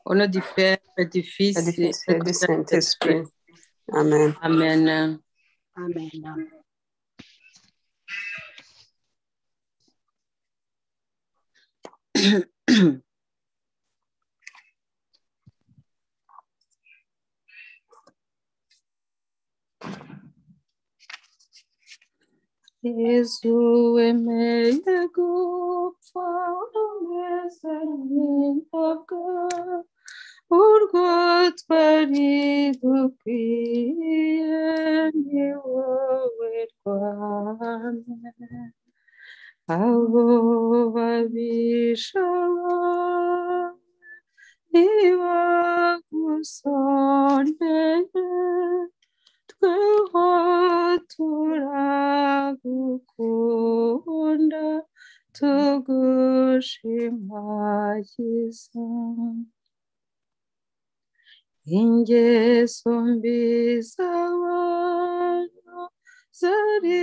Au nom du Père et du et Fils du et Fils et du du Saint-Esprit. Saint-Esprit. Amen. Amen. Amen. Yesu wemeye gupfa umeze nk'imboga, urwo twari dukwiye ni wowe Rwanda. Abo babisha bawe ntibagusondeye, tweho turagukunda tugushimagiza. Ingeso mbi z'abantu zari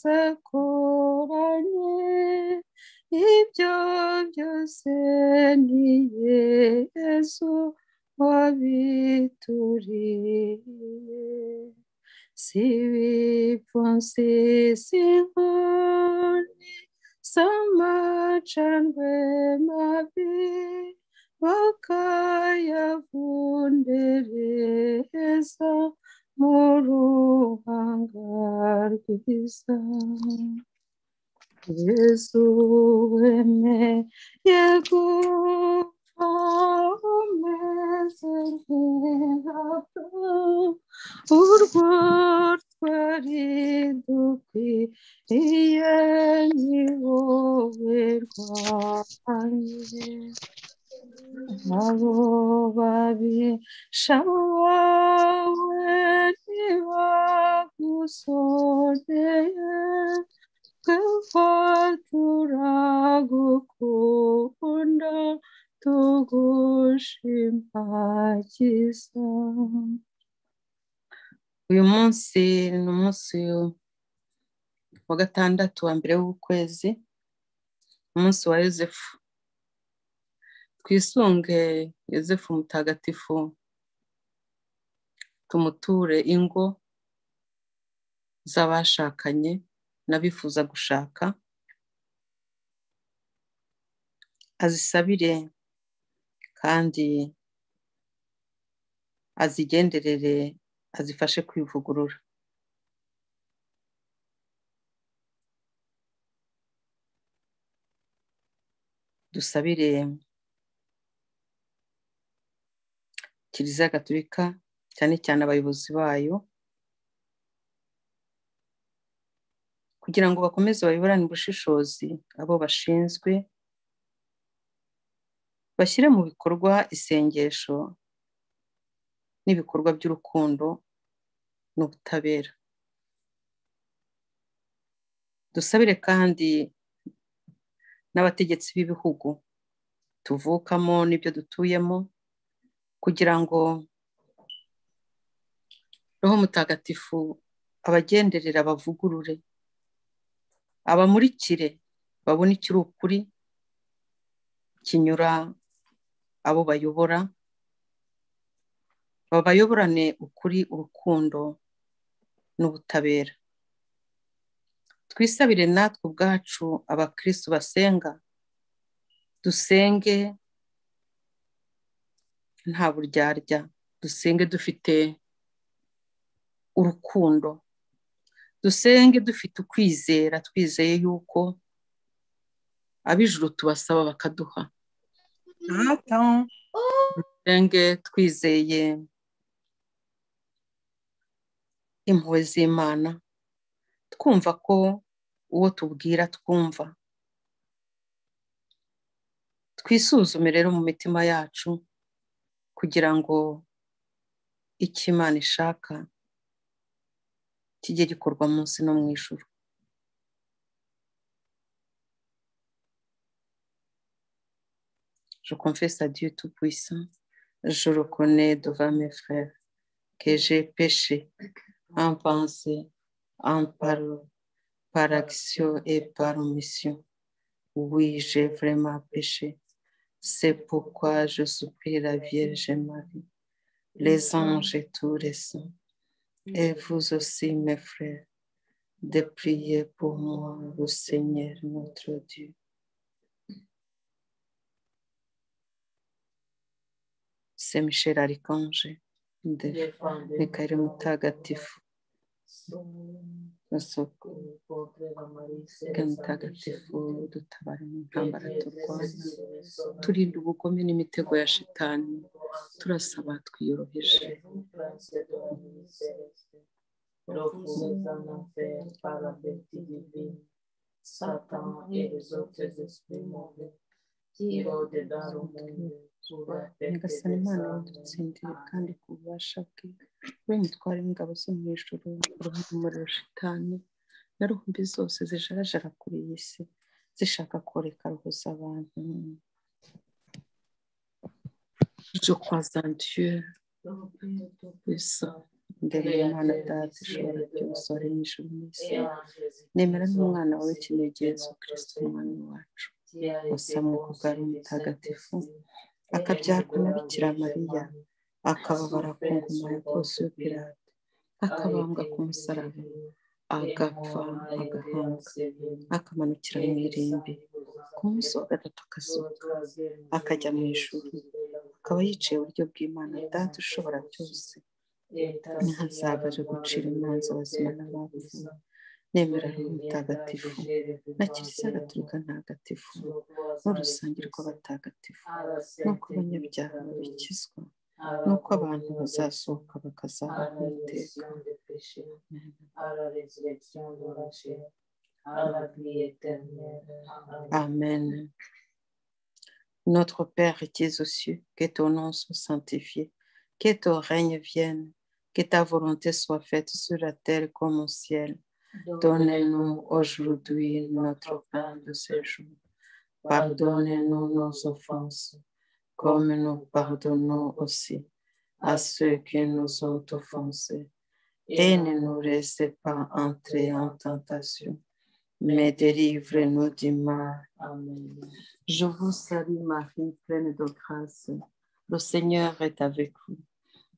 zakoranye, ibyo byose ni Yesu wabituriye. Si ibipfunsi s'inkoni z'amacandwe mabi, bakayavundereza mu ruhanga rwiza. Yesu wemeye gupfa umeze nk'ingabo, urwo twari dukwiye ni wowe Rwanda. Abo babisha bawe ntibagusondeye, tweho turagukunda tugushimagiza. Uyu munsi ni umunsi wa gatandatu wa mbere w'ukwezi, umunsi wa Yozefu. Twisunge Yozefu mutagatifu, tumuture ingo z'abashakanye n'abifuza gushaka, azisabire kandi azigenderere, azifashe kwivugurura. Dusabire Kiliziya Gatolika, cyane cyane abayobozi bayo, kugira ngo bakomeze bayoborane ubushishozi abo bashinzwe, bashyire mu bikorwa isengesho n'ibikorwa by'urukundo n'ubutabera. Dusabire kandi n'abategetsi b'ibihugu tuvukamo n'ibyo dutuyemo, kugira ngo Roho Mutagatifu abagenderere, abavugurure, abamurikire, babone ikiri ukuri kinyura abo bayobora, babayoborane ukuri, urukundo n'ubutabera. Twisabire natwe ubwacu abakristo basenga, dusenge nta buryarya, dusenge dufite urukundo, dusenge dufite ukwizera, twizeye yuko ab'ijuru tubasaba bakaduha. Dusenge twizeye impuhwe z'Imana, twumva ko uwo tubwira twumva. Twisuzume rero mu mitima yacu, kugira ngo icyo Imana ishaka kijye gikorwa munsi no mu ijuru. Je confesse à Dieu Tout-Puissant, je reconnais devant mes frères que j'ai péché en pensée, en parole, par action et par omission. Oui, j'ai vraiment péché. C'est pourquoi je supplie la Vierge Marie, les anges et tous les saints, et vous aussi, mes frères, de prier pour moi, le Seigneur notre Dieu. C'est Michel Archange, Mikaeli Mutagatifu, Mutagatifu dutabare mu ntambara turwana, turinde ubugome n'imitego ya shitani, turasaba twiyoroheje. Satan et les autres esprits mauvais qui rôdent dans le monde pour Nyagasani Imana yadutsindire kandi ku bubasha bwe, we mutware w'ingabo zo mu ijuru, uruhare umuriro shitani na roho mbi zose zijarajara kuri iyi si zishaka koreka roho z'abantu. Je crois en Dieu, puissant, ndemera Imana Data ishobora byose waremye ijuru n'isi, nemera n'umwana wawe w'ikinege Yesu Kristo umwami wacu, wasamwe ku bwari mutagatifu, akabyarwa na Bikira Mariya, akababara ku ngoma ya Ponsiyo Pilato, akabambwa ku musaraba, agapfa, agahambwa, akamanukira mu irimbi, ku munsi wa gatatu akazuka, akajya mu ijuru, akaba yicaye iburyo bw'Imana Data ushobora byose, ntihazabaje gucira imanza abazima n'abapfuye. Nemera roho mutagatifu na Kiliziya Gatolika ntagatifu n'urusange rw'abatagatifu, n'uko abanyabyaha babikizwa, n'uko abantu bazasohoka bakazabaho iteka. Amen. Notre Père qui es aux cieux, que ton nom soit sanctifié, que ton règne vienne, que ta volonté soit faite sur la terre comme au ciel. Donnez-nous aujourd'hui notre pain de ce jour. Pardonnez-nous nos offenses, comme nous pardonnons aussi à ceux qui nous ont offensés. Et ne nous laissez pas entrer en tentation, mais délivre-nous du mal. Amen. Je vous salue Marie, pleine de grâce. Le Seigneur est avec vous.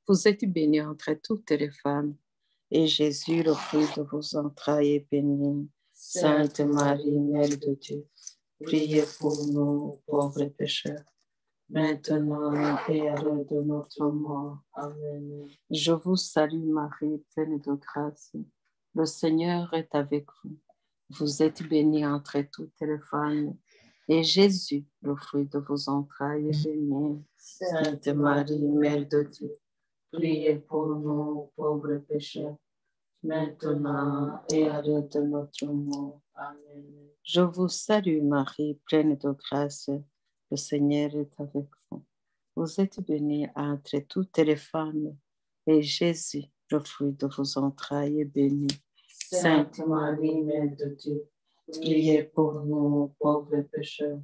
Vous êtes bénie entre toutes les femmes, et Jésus, le fruit de vos entrailles, est béni. Sainte Marie, Mère de Dieu, priez pour nous, pauvres pécheurs, maintenant et à l'heure de notre mort. Amen. Je vous salue Marie, pleine de grâce. Le Seigneur est avec vous. Vous êtes bénie entre toutes les femmes, et Jésus, le fruit de vos entrailles, est béni. Sainte Marie, Mère de Dieu, priez pour nous, pauvres pécheurs, maintenant et à l'heure de notre mort. Amen. Je vous salue Marie, pleine de grâce. Le Seigneur est avec vous. Vous êtes bénie entre toutes les femmes, et Jésus, le fruit de vos entrailles, est béni. Sainte Marie, Mère de Dieu, priez pour nous, pauvres pécheurs,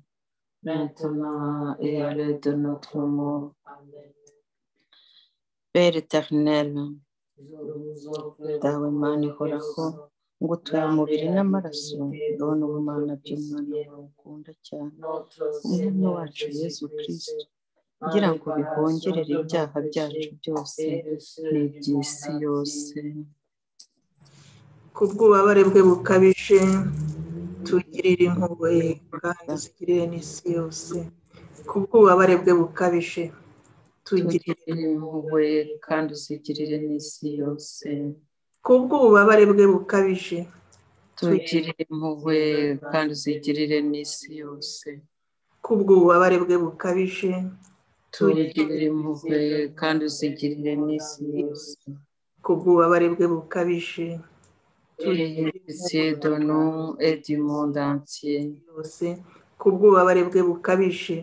maintenant et à l'heure de notre mort. Amen. Père éternel, dawe Mana ihoraho, ngutuye umubiri n'amaraso, ndabona ubumana by'umwana wawe ukunda cyane, umwami wacu Yesu Kristo, kugira ngo bihongerere ibyaha byacu byose n'iby'isi yose. Ku bw'ububabare bwe bukabije, tugirire impuhwe kandi uzigirire n'isi yose. Ku bw'ububabare bwe bukabije, tugirire impuhwe kandi uzigirire n'isi yose. Ku bw'ububabare bwe bukabije, tugirire impuhwe kandi uzigirire n'isi yose. Ku bw'ububabare bwe bukabije, tugirire impuhwe kandi uzigirire n'isi yose. Ku bw'ububabare bwe bukabije, ayez pitié de nous et du monde entier. Ku bw'ububabare bwe bukabije,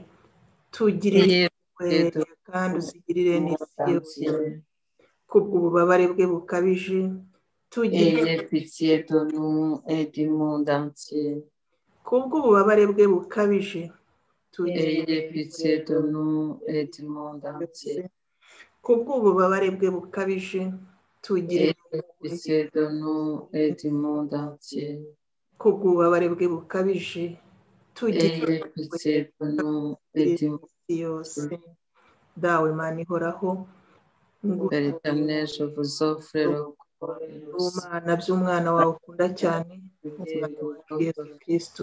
tugirire impuhwe kandi uzigirire n'isi yose. Ku bw'ububabare bwe bukabije, ayez pitié de nous et du monde entier. Ku bw'ububabare bwe bukabije, ayez pitié de nous et du monde entier. Ku bw'ububabare bwe bukabije, tugirire pitié de nous et du monde entier. Ku bw'ububabare bwe bukabije, tugirire ayez pitié de nous et de isi yose dawe mana ihoraho Père éternel, je vous offre le corps et le sang Mana by'umwana wawe ukunda cyane umwana wacu Yesu Kristo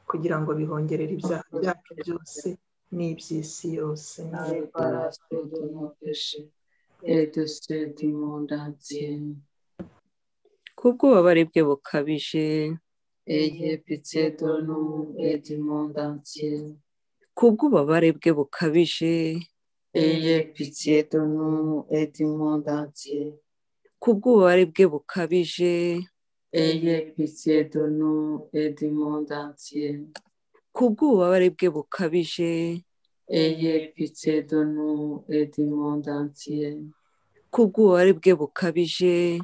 kugira ngo bihongerere ibyaha byacu byose n'iby'isi yose en réparation de nos péchés et de ceux du monde entier. kubw'ububabare bwe bukabije Ayez pitié de nous et du monde entier. kubw'ububabare bwe bukabije Ayez pitié de nous et du monde entier. kubw'ububabare bwe bukabije Ayez pitié de nous et du monde entier. kubw'ububabare bwe bukabije Ayez pitié de nous et du monde entier. kubw'ububabare bwe bukabije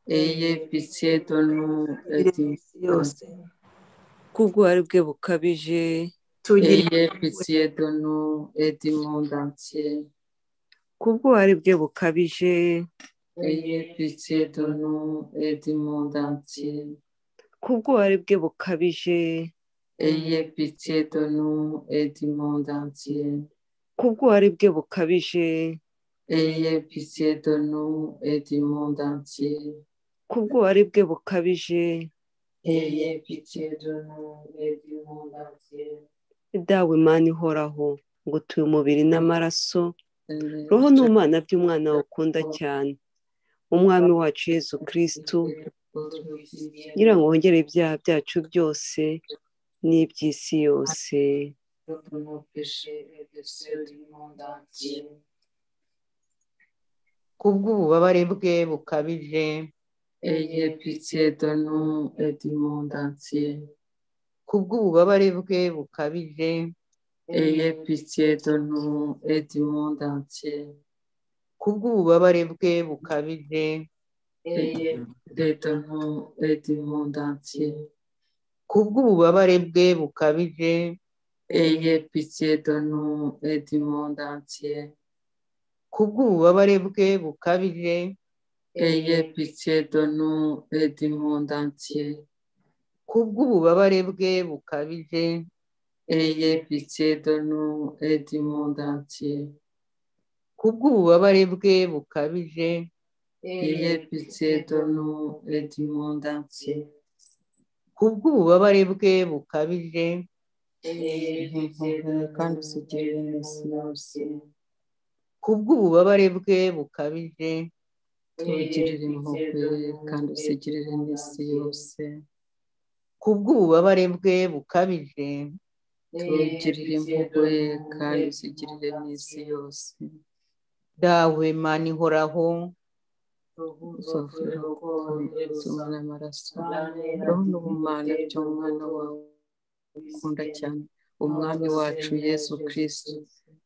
Ayez pitié de nous et du monde isi yose entier. kubw'ububabare bwe bukabije Ayez pitié de nous et du monde entier. kubw'ububabare bwe bukabije Ayez pitié de nous et du monde entier. kubw'ububabare bwe bukabije Ayez pitié de nous et du monde entier. kubw'ububabare bwe bukabije Ayez pitié de nous et du monde entier. kubw'ububabare bwe bukabije Ayez pitié de nous et du monde entier. dawe mana ihoraho ngo utuye umubiri n'amaraso Seigneur, roho n'umwana by'umwana wawe ukunda cyane umwami wacu Yesu Kristo votre Fils, ngira ngo wongere ibyaha byacu byose n'iby'isi yose de nos péchés et de ceux du monde entier. kubw'ububabare bwe bukabije Ayez pitié de nous et du monde entier. kubw'ububabare bwe bukabije Ayez pitié de nous et du monde entier. kubw'ububabare bwe bukabije Ayez pitié de nous et du monde entier. kubw'ububabare bwe bukabije Ayez pitié de nous et du monde entier. kubw'ububabare bwe bukabije Ayez pitié de nous et du monde entier. kubw'ububabare bwe bukabije Ayez pitié de nous et du monde entier. kubw'ububabare bwe bukabije Ayez pitié de nous et du monde entier. kubw'ububabare bwe bukabije Ayez pitié de nous kandi usigirire n'isi yose. kubw'ububabare bwe bukabije Tugirire impuhwe kandi usigirire n'isi yose. kubw'ububabare bwe bukabije Tugirire impuhwe kandi usigirire n'isi yose. dawe mana ihoraho Uzofre by'umwana amaraso roho n'ubumana by'umwana wawe ukunda cyane umwami wacu Yesu Kristo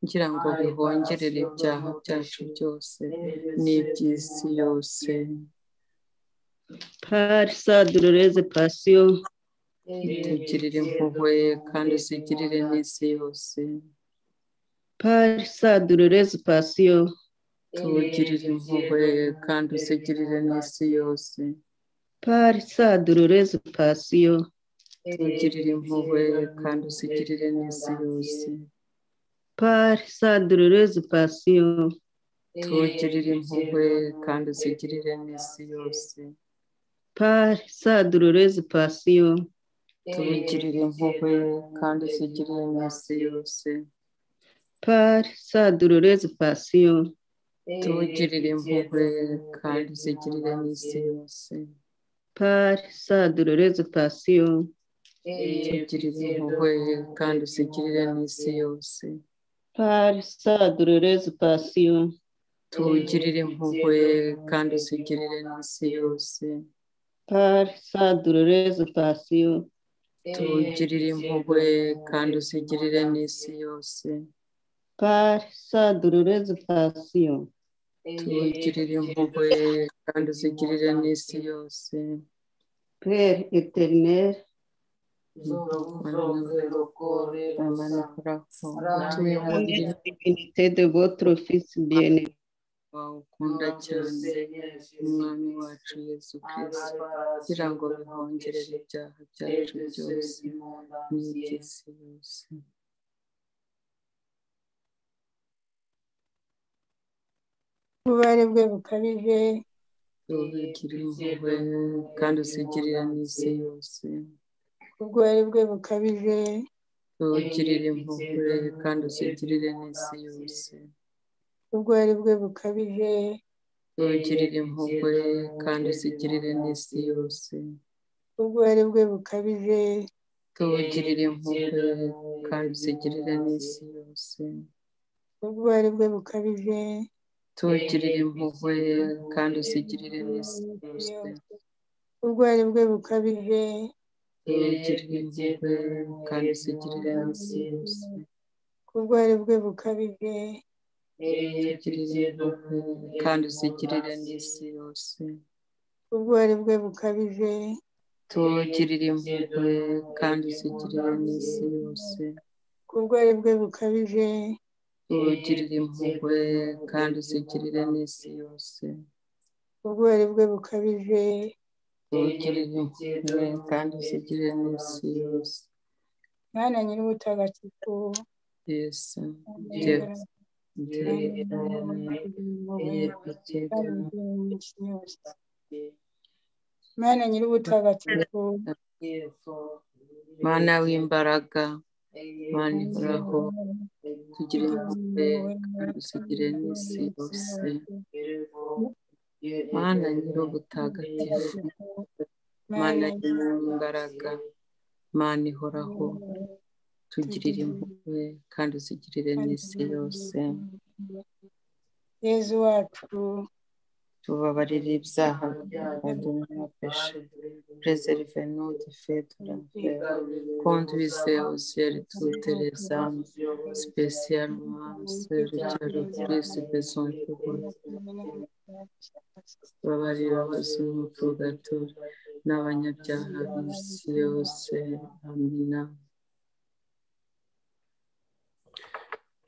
ngira ngo bihongerere ibyaha byacu byose n'iby'isi yose. Par sa douloureuse passion Tugirire impuhwe kandi uzigirire n'isi yose. par sa douloureuse passion Tugirire impuhwe kandi uzigirire n'isi yose. par sa douloureuse passion Tugirire impuhwe kandi uzigirire n'isi yose. par sa douloureuse passion Tugirire impuhwe kandi uzigirire n'isi yose. par sa douloureuse passion Tugirire impuhwe kandi uzigirire n'isi yose. par sa douloureuse passion Tugirire impuhwe kandi uzigirire n'isi yose. par sa douloureuse passion Tugirire impuhwe kandi uzigirire n'isi yose. par sa douloureuse passion Tugirire impuhwe kandi uzigirire n'isi yose. par sa douloureuse passion Tugirire impuhwe kandi uzigirire n'isi yose. par sa douloureuse passion Tugirire impuhwe kandi uzigirire n'isi yose. Père éternel, Imana ikoraho utuye dans umubiri la divinité de votre Fils bien-aimé, wawe ukunda cyane umwami wacu Yesu Kristo kugira ngo bihongerere ibyaha byacu byose n'iby'isi yose. ububabare bwe bukabije Tubigire impuhwe kandi uzigirire n'isi yose. ububabare bwe bukabije Tugirire impuhwe kandi uzigirire n'isi yose. ububabare bwe bukabije Tugirire impuhwe kandi uzigirire n'isi yose. ububabare bwe bukabije Tugirire impuhwe kandi uzigirire n'isi yose. ububabare bwe bukabije Tugirire impuhwe kandi uzigirire n'isi yose. ububabare bwe bukabije Tugirire impuhwe kandi uzigirire n'isi yose. ububabare bwe bukabije Tugirire impuhwe kandi uzigirire n'isi yose. ububabare bwe bukabije Tugirire impuhwe kandi uzigirire n'isi yose. ububabare bwe bukabije Tugirire impuhwe kandi uzigirire n'isi yose. ububabare bwe bukabije Tugirire impuhwe kandi uzigirire n'isi yose. mwana nyir'ubutagatifu Yesu, mwana nyir'ubutagatifu Mana w'imbaraga, Mana ihoraho, tugire impuhwe kandi uzigire n'isi yose. Mana nyir'ubutagatifu, Mana y'imbaraga, Mana ihoraho, tugirire impuhwe kandi uzigirire n'isi yose. Yezu wacu Tubabarire ibyaha byacu na péché. Préservez-nous du feu de l'enfer. Conduisez au ciel toutes les âmes, spécialement celles qui ont le plus besoin de vous. Tubabarire abari mu purgatori n'abanyabyaha b'isi yose. Amina.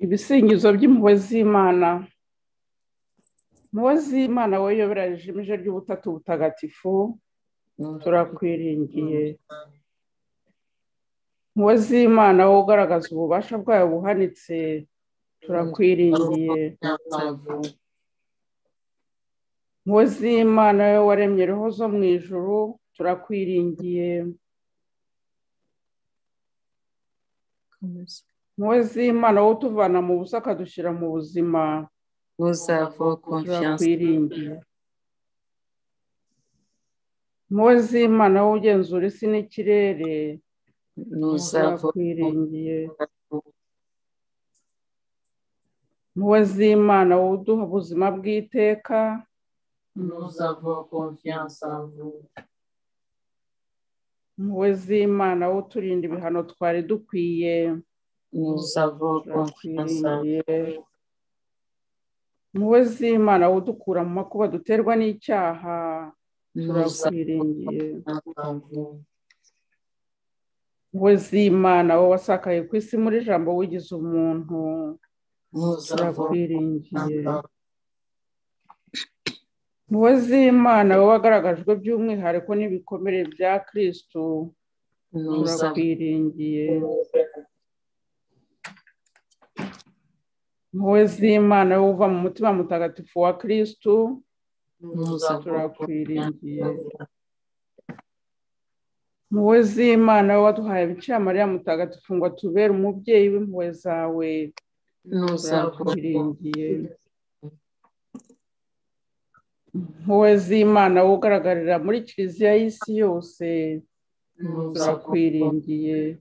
Ibisingizo by'impuhwe z'Imana. Impuhwe z'Imana wowe yobereje ijimije ry'ubutatu butagatifu, turakwiringiye. Impuhwe z'Imana wowe ugaragaza ububasha bwayo buhanitse, turakwiringiye. Impuhwe z'Imana wowe waremye roho zo mu ijuru, turakwiringiye. Impuhwe z'Imana wowe utuvana mu busa akadushyira mu buzima, Nous avons confiance. turakwiringiye. Impuhwe z'Imana wowe ugenzura isi n'ikirere, Nous avons turakwiringiye. Impuhwe z'Imana wowe uduha ubuzima bw'iteka, Nous avons confiance en vous. Impuhwe z'Imana wowe uturinda ibihano twari dukwiye, Nous avons confiance en vous. turakwiringiye. Impuhwe z'Imana wowe udukura mu makuba duterwa n'icyaha, Nous avons turakwiringiye. confiance en vous. Impuhwe z'Imana wowe wasakaye ku isi muri jambo wigize umuntu, Nous avons turakwiringiye. Impuhwe z'Imana wowe wagaragajwe by'umwihariko n'ibikomere bya Kristo, Nous avons turakwiringiye. Impuhwe z'Imana wowe uva mu mutima mutagatifu wa Kristo, Nous avons turakwiringiye. Impuhwe z'Imana wowe waduhaye Bikira Mariya mutagatifu ngo atubere umubyeyi w'impuhwe zawe, Nous avons turakwiringiye. Impuhwe z'Imana wowe ugaragarira muri Kiliziya y'isi yose, turakwiringiye.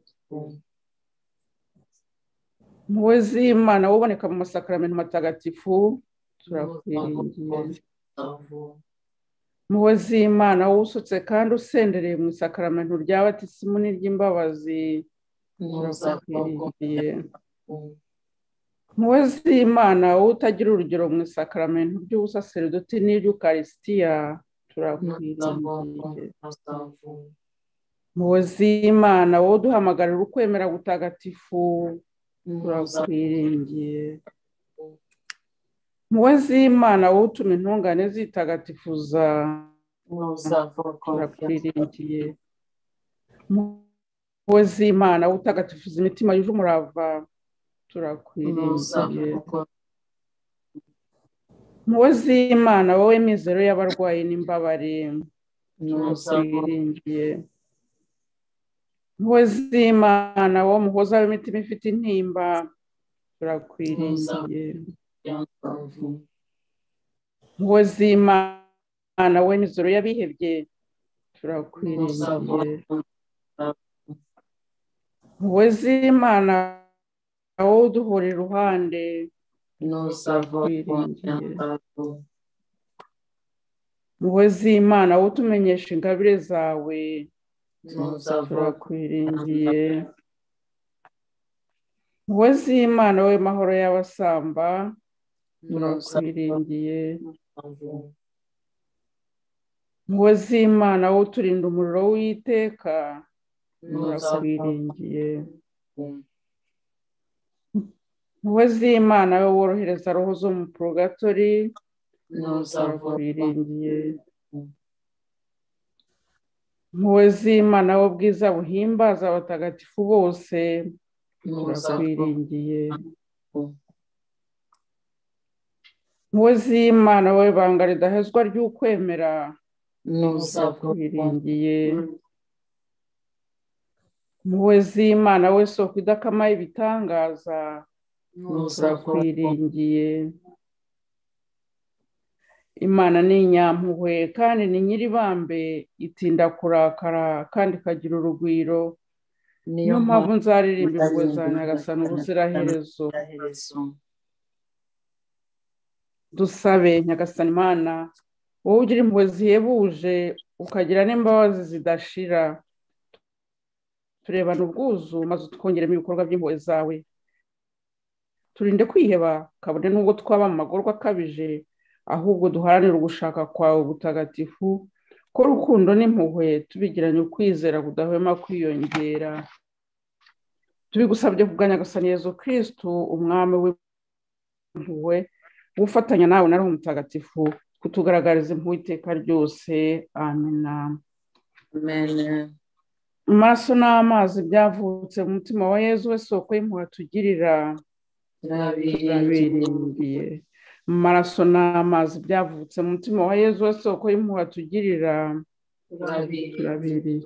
Impuhwe z'Imana wowe uboneka mu masakaramentu matagatifu, turakwiringiye. Impuhwe z'Imana wowe usutse kandi usendereye mu isakaramentu rya batisimu n'iry'imbabazi, turakwiringiye. Impuhwe z'Imana wowe utagira urugero mu isakaramentu ry'ubusaserdoti n'iry'ukarisitiya, turakwiringiye. Impuhwe z'Imana wowe uduhamagarira ukwemera gutagatifu, turakwiringiye. Impuhwe z'Imana wowe utuma intungane zitagatifuza Nous avons confiance. turakwiringiye. Impuhwe z'Imana wowe utagatifuza imitima yuje umurava Nous turakwiringiye. avons confiance. Impuhwe z'Imana wowe mizero y'abarwayi n'imbabare Nous avons turakwiringiye. Impuhwe z'Imana wowe muhoza w'imitima ifite intimba turakwiringiye. confiance en vous. Impuhwe z'Imana wowe mizero y'abihebye Nous turakwiringiye. avons confiance. Impuhwe z'Imana wowe uduhora iruhande Nous avons turakwiringiye. confiance en vous. Impuhwe z'Imana wowe utumenyesha ingabire zawe Nous avons turakwiringiye. Impuhwe z'Imana wowe mahoro y'abasamba Nous avons turakwiringiye. en vous. Impuhwe z'Imana wowe uturinda umuriro w'iteka Nous avons turakwiringiye. vous. Impuhwe z'Imana wowe worohereza roho zo mu purgatori Nous avons turakwiringiye. Impuhwe z'Imana wowe bwiza buhimbaza abatagatifu bose Nous avons turakwiringiye. vous. Impuhwe z'Imana wowe banga ridahezwa ry'ukwemera Nous avons turakwiringiye. Impuhwe z'Imana wowe soko idakama ibitangaza Nous avons turakwiringiye. Imana ni inyampuhwe kandi ni nyiribambe, itinda kurakara kandi ikagira urugwiro. Niyo mpamvu nzaririmba impuhwe za Nyagasani ubuziraherezo. Dusabe Nyagasani Imana wowe ugira impuhwe zihebuje ukagira n'imbabazi zidashira, turebana ubwuzu maze twongeremo ibikorwa by'impuhwe zawe. Turinde kwiheba kabone n'ubwo twaba mu magorwa akabije, ahubwo duharanire ugushaka kwawe butagatifu, ko urukundo n'impuhwe tubigiranye ukwizera kudahwema kwiyongera. Tubigusabye kubwa Nyagasani Yezu Kristu umwami w'impuhwe, gufatanya nawe na Roho Mutagatifu kutugaragariza impuhwe iteka ryose. Amina. Amen. Amaraso n'amazi byavutse mu mutima wa Yezu we soko y'impuhwe atugirira turabiringiye. Amaraso n'amazi byavutse mu mutima wa Yezu we soko y'impuhwe atugirira turabiringiye.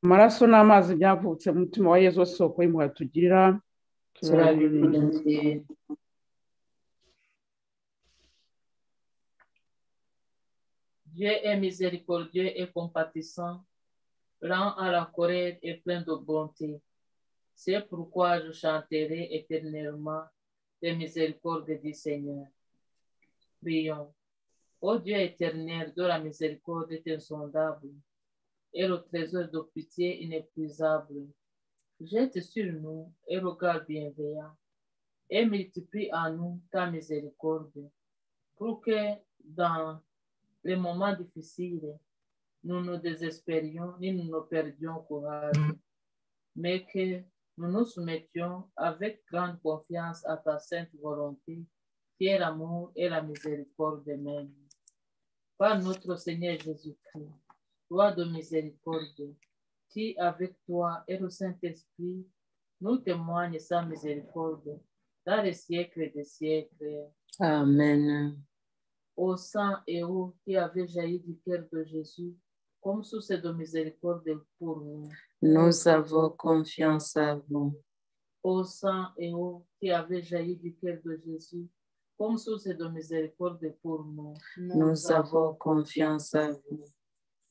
Amaraso n'amazi byavutse mu mutima wa Yezu we soko y'impuhwe atugirira turabiringiye. Dieu est miséricordieux et compatissant, lent à la colère et plein de bonté. C'est pourquoi je chanterai éternellement les miséricordes du Seigneur. Prions. Ô Dieu éternel, dont la miséricorde est insondable et le trésor de pitié inépuisable, jette sur nous et regarde bienveillant et multiplie en nous ta miséricorde, pour que dans les moments difficiles, nous ne désespérions ni nous ne perdions courage, mais que nous nous soumettions avec grande confiance à ta sainte volonté, qui est l'amour et la miséricorde même. Par notre Seigneur Jésus-Christ, toi de miséricorde, qui avec toi et le Saint-Esprit nous témoigne sa miséricorde dans les siècles des siècles. Amen. Au sang et eau qui avait jailli du cœur de Jésus, comme source de miséricorde pour nous. Nous avons confiance à vous. Au sang et eau qui avait jailli du cœur de Jésus, comme source de miséricorde pour nous. Nous avons confiance à vous.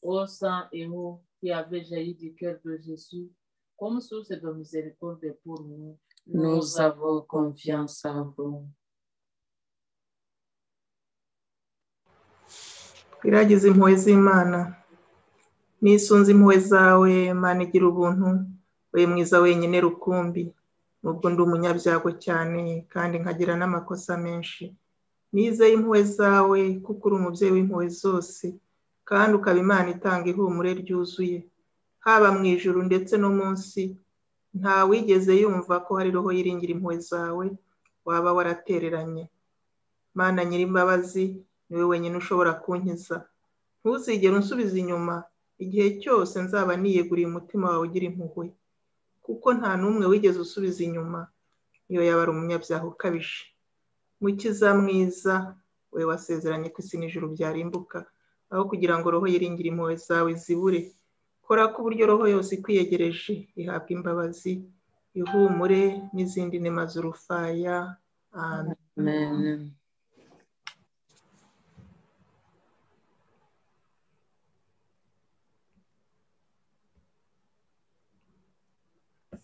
Au sang et eau qui avait jailli du cœur de Jésus, comme source de miséricorde pour nous. Nous avons confiance à vous. Twiragize impuhwe z'Imana. Nisunze impuhwe zawe, Mana igira ubuntu, we mwiza wenyine rukumbi. Nubwo ndi umunyabyago cyane kandi nkagira n'amakosa menshi, nizeye impuhwe zawe kuko uri umubyeyi w'impuhwe zose, kandi ukaba Imana itanga ihumure ryuzuye. Haba mu ijuru ndetse no munsi, nta wigeze yumva ko hari roho yiringira impuhwe zawe, waba waratereranye. Mana nyir'imbabazi, ni wowe wenyine ushobora kunkiza. Ntuzigere unsubiza inyuma igihe cyose nzaba niyeguriye umutima wawe ugira impuhwe, kuko nta n'umwe wigeze usubiza inyuma niyo yaba ari umunyabyaha ukabije. Mukiza mwiza, wowe wasezeranye ko isi n'ijuru byarimbuka, aho kugira ngo roho yiringire impuhwe zawe zibure. Kora ku buryo roho yose ikwiyegereje ihabwa imbabazi, ihumure n'izindi nema z'urufaya. Amen. Amen.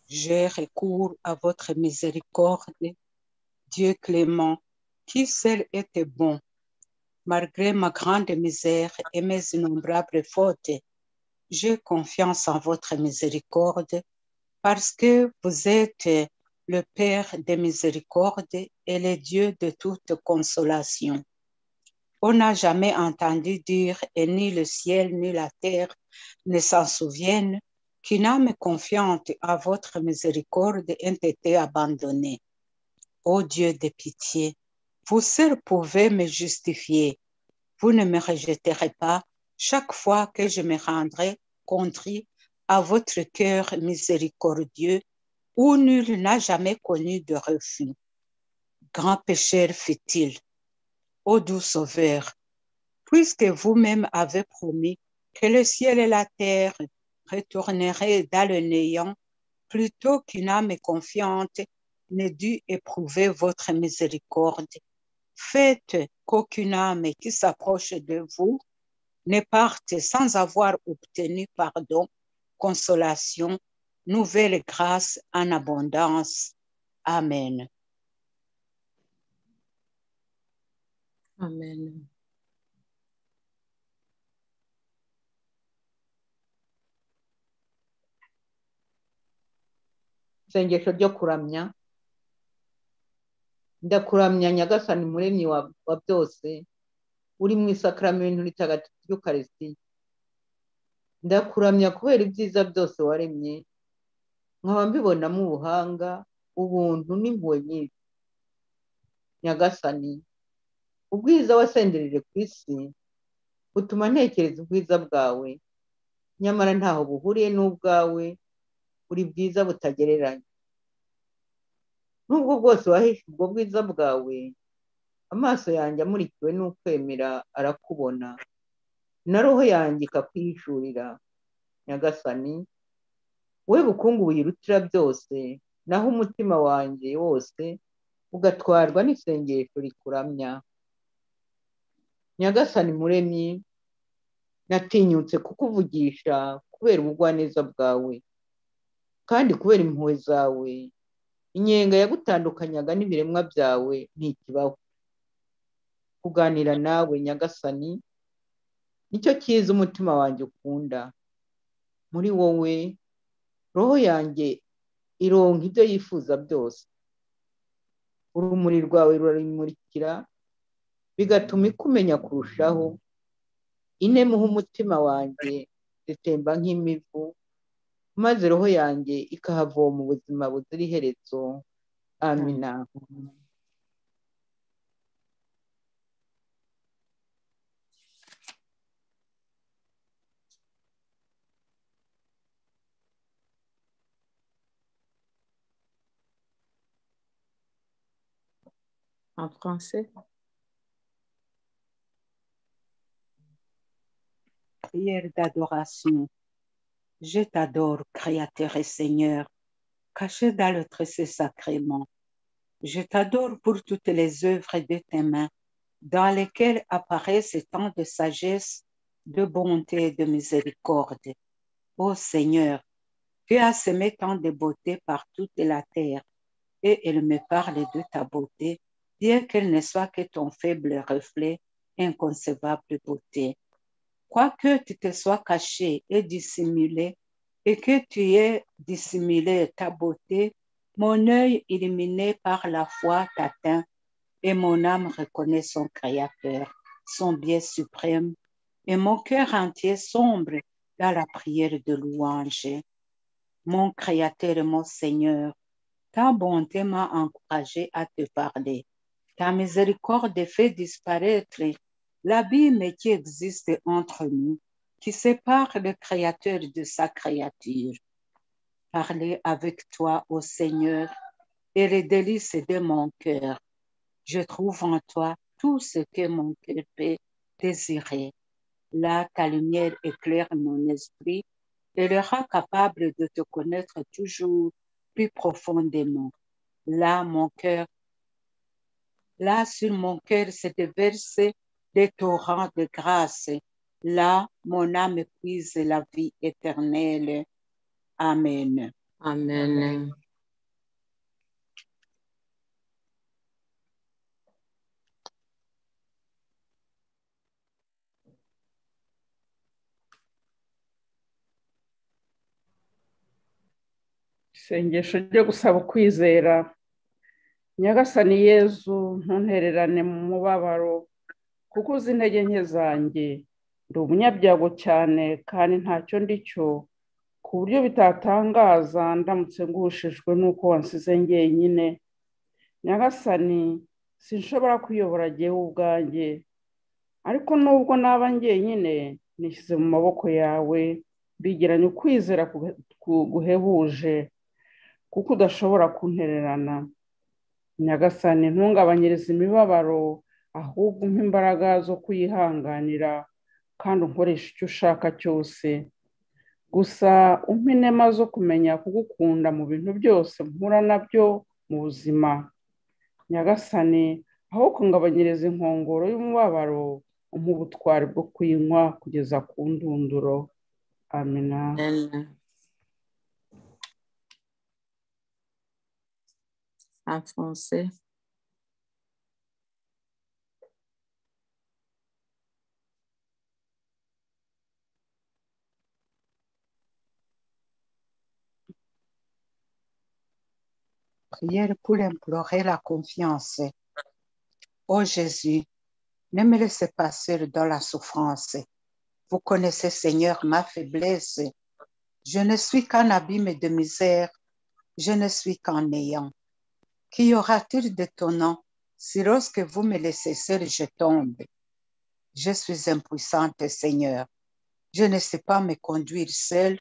J'ai recours à votre miséricorde, Dieu clément, qui seul était bon. Malgré ma grande misère et mes innombrables fautes, j'ai confiance en votre miséricorde parce que vous êtes le Père des miséricordes et le Dieu de toute consolation. On n'a jamais entendu dire, et ni le ciel ni la terre ne s'en souviennent, qu'une âme confiante à votre miséricorde ait été abandonnée. Ô Dieu de pitié, vous seul pouvez me justifier. Vous ne me rejetterez pas chaque fois que je me rendrai contrit à votre cœur miséricordieux, où nul n'a jamais connu de refus. Grand pécheur fut-il, ô doux Sauveur, puisque vous-même avez promis que le ciel et la terre retourneraient dans le néant, plutôt qu'une âme confiante ne dût éprouver votre miséricorde. Faites qu'aucune âme qui s'approche de vous ne parte sans avoir obtenu pardon, consolation, nouvelle grâce en abondance. Amen. Amen. Isengesho ryo kuramya. Ndakuramya Nyagasani Muremyi wa byose, uri mu isakaramentu ritagatifu ry'Ukaristiya. Ndakuramya kubera ibyiza byose waremye, nkaba mbibonamo ubuhanga, ubuntu n'impuhwe nyinshi. Nyagasani, ubwiza wasendereje ku isi butuma ntekereza ubwiza bwawe, nyamara ntaho buhuriye n'ubwawe, uri bwiza butagereranye. Nubwo bwose wahishe ubwo bwiza bwawe, amaso yanjye amurikiwe n'ukwemera arakubona, na roho yanjye ikakwihishurira. Nyagasani, wowe bukungu buyirutira byose, naho umutima wanjye wose ugatwarwa n'isengesho rikuramya. Nyagasani Muremyi, natinyutse kukuvugisha kubera ubugwaneza bwawe, kandi kubera impuhwe zawe, inyenga yagutandukanyaga n'ibiremwa byawe ntikibaho. Kuganira nawe Nyagasani nicyo cyiza umutima wanjye ukunda. Muri wowe roho yanjye ironka ibyo yifuza byose. Urumuri rwawe rurarimurikira, bigatuma ikumenya kurushaho. Inemuha umutima wanjye zitemba nk'imivu, maze roho yanjye ikahavoma ubuzima buzira iherezo. Amina. En français. Prière d'adoration. Je t'adore, Créateur et Seigneur, caché dans le très sacrement. Je t'adore pour toutes les œuvres de tes mains, dans lesquelles apparaissent tant de sagesse, de bonté et de miséricorde. Ô Seigneur, tu as semé tant de beauté par toute la terre, et elle me parle de ta beauté, bien qu'elle ne soit que ton faible reflet, inconcevable beauté. Quoique tu te sois caché et dissimulé, et que tu aies dissimulé ta beauté, mon œil illuminé par la foi t'atteint, et mon âme reconnaît son Créateur, son bien suprême, et mon cœur entier sombre dans la prière de louange. Mon Créateur et mon Seigneur, Ta bonté m'a encouragé à te parler. Ta miséricorde fait disparaître l'abîme qui existe entre nous, qui sépare le Créateur de sa créature. Parler avec toi, ô Seigneur, est les délices de mon cœur. Je trouve en toi tout ce que mon cœur peut désirer. Là, ta lumière éclaire mon esprit et le rend capable de te connaître toujours plus profondément. Là, sur mon cœur se déversent des torrents de grâce. Là, mon âme puise la vie éternelle. Amen. Amen. isengesho ryo gusaba ukwizera. Nyagasani Yezu, ntuntererane mu mubabaro kuko uzi intege nke zanjye. Ndi umunyabyago cyane kandi ntacyo ndi cyo, ku buryo bitatangaza ndamutse ngushijwe n'uko wansize njyenyine. Nyagasani, sinshobora kwiyobora jyewe ubwanjye, ariko nubwo naba njyenyine nishyize mu maboko yawe, mbigiranye ukwizera guhebuje kuko udashobora kuntererana. Nyagasani, ntungabanyirize imibabaro, ahubwo umpe imbaraga zo kuyihanganira kandi unkoresha icyo ushaka cyose. Gusa umpe inema zo kumenya kugukunda mu bintu byose mpura nabyo mu buzima. Nyagasani, aho kungabanyiriza inkongoro y'umubabaro, umpe ubutwari bwo kuyinywa kugeza ku ndunduro. Amina. Amen. En français. Prière pour implorer la confiance. Ô Jésus, ne me laissez pas seul dans la souffrance. Vous connaissez, Seigneur, ma faiblesse. Je ne suis qu'un abîme de misère. Je ne suis qu'un néant. Qu'y aura-t-il d'étonnant si lorsque vous me laissez seul, je tombe? Je suis impuissante, Seigneur. Je ne sais pas me conduire seule,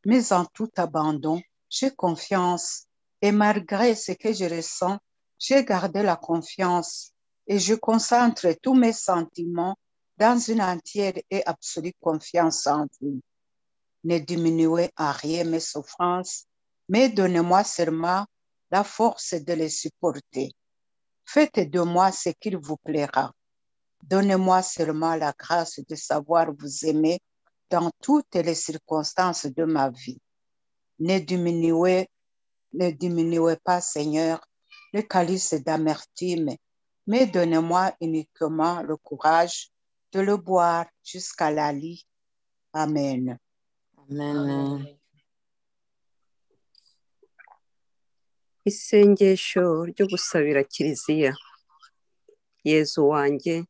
mais en tout abandon, j'ai confiance. Et malgré ce que je ressens, j'ai gardé la confiance et je concentre tous mes sentiments dans une entière et absolue confiance en vous. Ne diminuez à rien mes souffrances, mais donnez-moi seulement la force de les supporter. Faites de moi ce qu'il vous plaira. Donnez-moi seulement la grâce de savoir vous aimer dans toutes les circonstances de ma vie. Ne diminuez pas, Seigneur, le calice d'amertume, mais donnez-moi uniquement le courage de le boire jusqu'à la lie. Amen. Amen. Isengesho ryo gusabira Kiliziya. Yezu wanjye,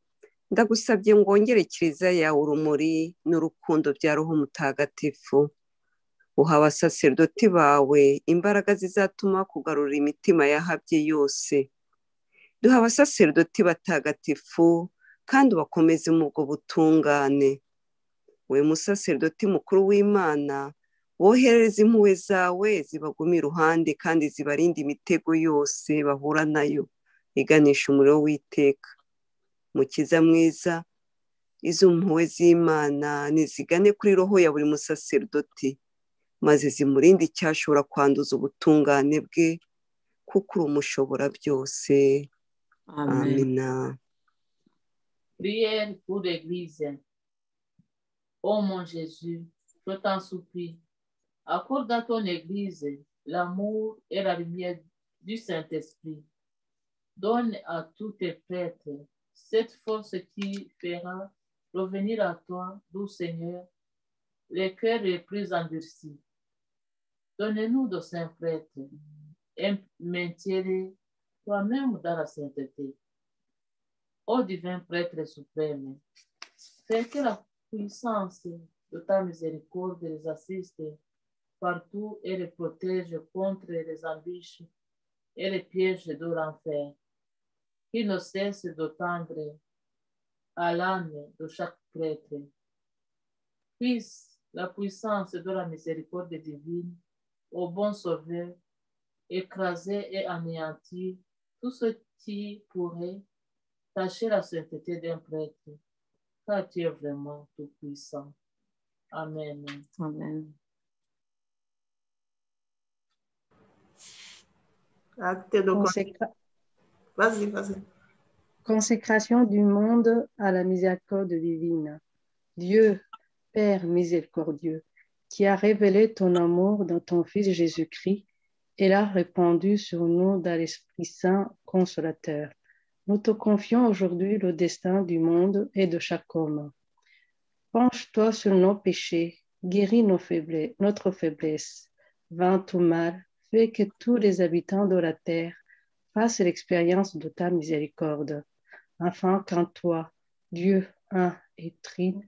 ndagusabye ngo wongere Kiliziya yawe urumuri n'urukundo bya Roho Mutagatifu. Uha abasaserdoti bawe imbaraga zizatuma kugarura imitima yahabye yose. Duha abasaserdoti batagatifu kandi ubakomeze mu bwo butungane. We musaserdoti mukuru w'Imana, woherereza impuhwe zawe zibaguma iruhande kandi zibarinda imitego yose bahura nayo iganisha umuriro w'iteka. Mukiza mwiza, izo mpuhwe z'Imana nizigane kuri roho ya buri musaserdoti, maze zimurinde icyashobora kwanduza ubutungane bwe, kuko uri umushobora byose. Amina. Prière pour l'Église. Ô mon Jésus, je t'en supplie, accorde à ton Église l'amour et la lumière du Saint-Esprit. Donne à tous tes prêtres cette force qui fera revenir à toi, doux Seigneur, les cœurs les plus endurcis. Donne-nous de saints prêtres et maintiens-les toi-même dans la sainteté. Ô divin prêtre suprême, fais que la puissance de ta miséricorde les assiste partout et les protège contre les embûches et les pièges de l'enfer, qui ne cesse de tendre à l'âme de chaque prêtre. Puisse la puissance de la miséricorde divine, au bon Sauveur, écraser et anéantir tout ce qui pourrait tâcher la sainteté d'un prêtre, car tu es vraiment tout-puissant. Amen. Amen. Acte de Vas-y, vas-y. Consécration du monde à la miséricorde divine. Dieu, Père miséricordieux, qui a révélé ton amour dans ton Fils Jésus-Christ et l'a répandu sur nous dans l'Esprit Saint consolateur. Nous te confions aujourd'hui le destin du monde et de chaque homme. Penche-toi sur nos péchés, guéris notre faiblesse, vains tout mal, fais que tous les habitants de la terre fassent l'expérience de ta miséricorde, afin qu'en toi, Dieu un et trine,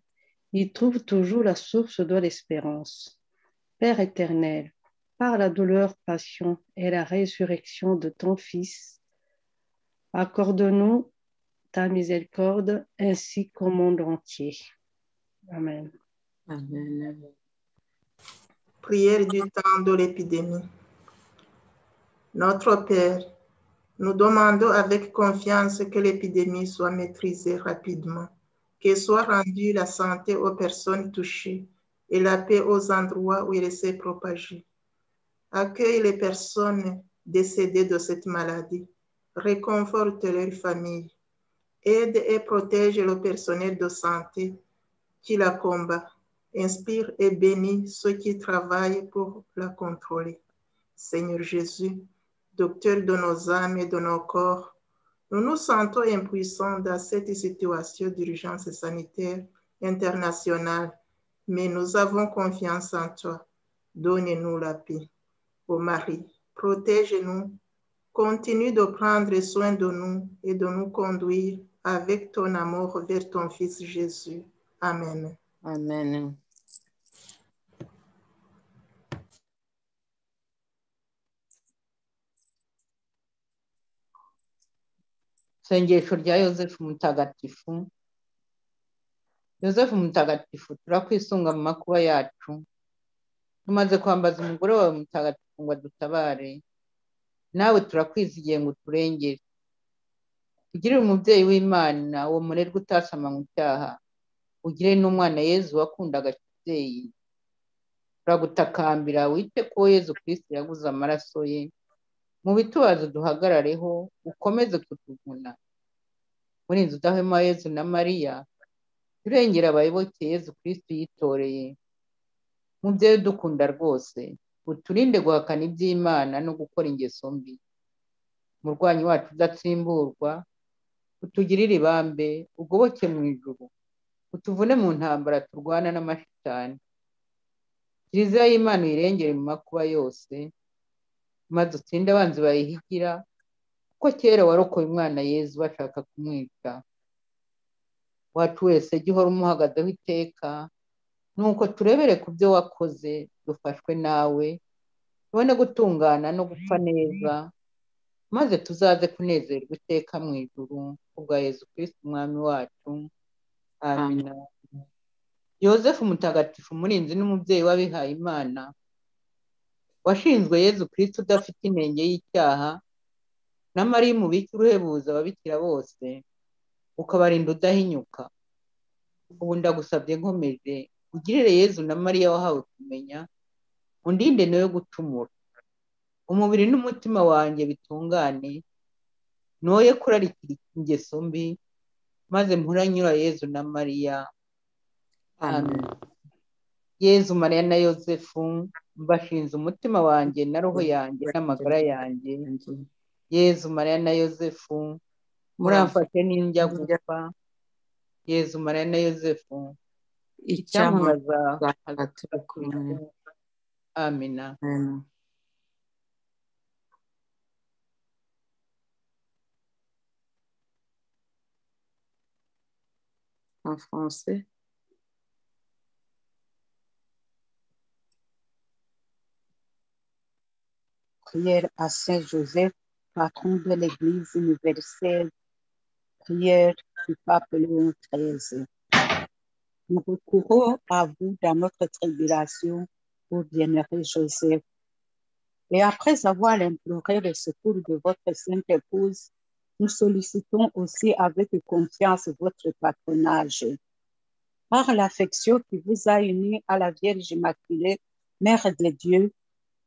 ils trouvent toujours la source de l'espérance. Père éternel, par la douleur, passion et la résurrection de ton Fils, accorde-nous ta miséricorde ainsi qu'au monde entier. Amen. Amen. Prière du temps de l'épidémie. Notre Père, nous demandons avec confiance que l'épidémie soit maîtrisée rapidement, que soit rendue la santé aux personnes touchées et la paix aux endroits où elle s'est propagée. Accueille les personnes décédées de cette maladie, réconforte leurs familles, aide et protège le personnel de santé qui la combat, inspire et bénit ceux qui travaillent pour la contrôler. Seigneur Jésus, docteur de nos âmes et de nos corps, nous nous sentons impuissants dans cette situation d'urgence sanitaire internationale, mais nous avons confiance en toi. Donne-nous la paix. Ô Marie, protège-nous, continue de prendre soin de nous et de nous conduire avec ton amour vers ton Fils Jésus. Amen. Amen. isengesho rya yosefu mutagatifu. Yosefu mutagatifu, turakwisunga mu makuba yacu, tumaze kwambaza umugore wawe mutagatifu ngo adutabare, nawe turakwizigiye ngo uturengere. Ugirire umubyeyi w'Imana uwo murerwa utasama mu cyaha, ugire n'umwana Yezu wakundaga kibyeyi. Turagutakambira wite ko Yezu Kristo yaguze amaraso ye, mu bitubazo duhagarareho, ukomeze kutuvuna. Muri inzu udahwema Yezu na Mariya, turengera abayoboke Yezu Kristo yitoreye. Mubyeyi udukunda rwose, uturinde guhakana iby'Imana no gukora ingeso mbi. Murwanyi wacu udatsimburwa, utugirire ibambe, ugoboke mu ijuru, utuvune mu ntambara turwana n'amashitani. Kiliziya y'Imana uyirengere mu makuba yose, maze utsinde abanzi bayihigira, kuko kera warokoye umwana Yezu bashaka kumwica. Wacu wese jya uhora umuhagazeho iteka, nuko turebere ku byo wakoze, dufashwe nawe, tubone gutungana no gupfa neza, maze tuzaze kunezerwa iteka mu ijuru, kubwa Yezu Kristo umwami wacu. Amina. Yosefu mutagatifu, umurinzi n'umubyeyi w'abihaye Imana, washinzwe Yezu Kristo udafite inenge y'icyaha, na Mariya umubikira uhebuza ababikira bose, ukabarinda udahinyuka. Ubu ndagusabye nkomeje, ugirire Yezu na Mariya wahawe kumenya, undinde nawe gucumura. Umubiri n'umutima wanjye bitungane, noye kurarikira ingeso mbi, maze mpuranyura Yezu na Mariya. Amen. Yezu, Mariya na Yosefu, mbashinze umutima wanjye na roho yanjye n'amagara yanjye. Yezu, Mariya na Yosefu, muramfashe n'injya gupfa. Yezu, Mariya na Yosefu, icyamubaza hagati. Amina. En français. Prière à Saint Joseph, patron de l'Église universelle, prière du pape Léon XIII. Nous recourons à vous dans notre tribulation, ô bienheureux Joseph. Et après avoir imploré le secours de votre sainte épouse, nous sollicitons aussi avec confiance votre patronage. Par l'affection qui vous a unis à la Vierge Immaculée, Mère de Dieu,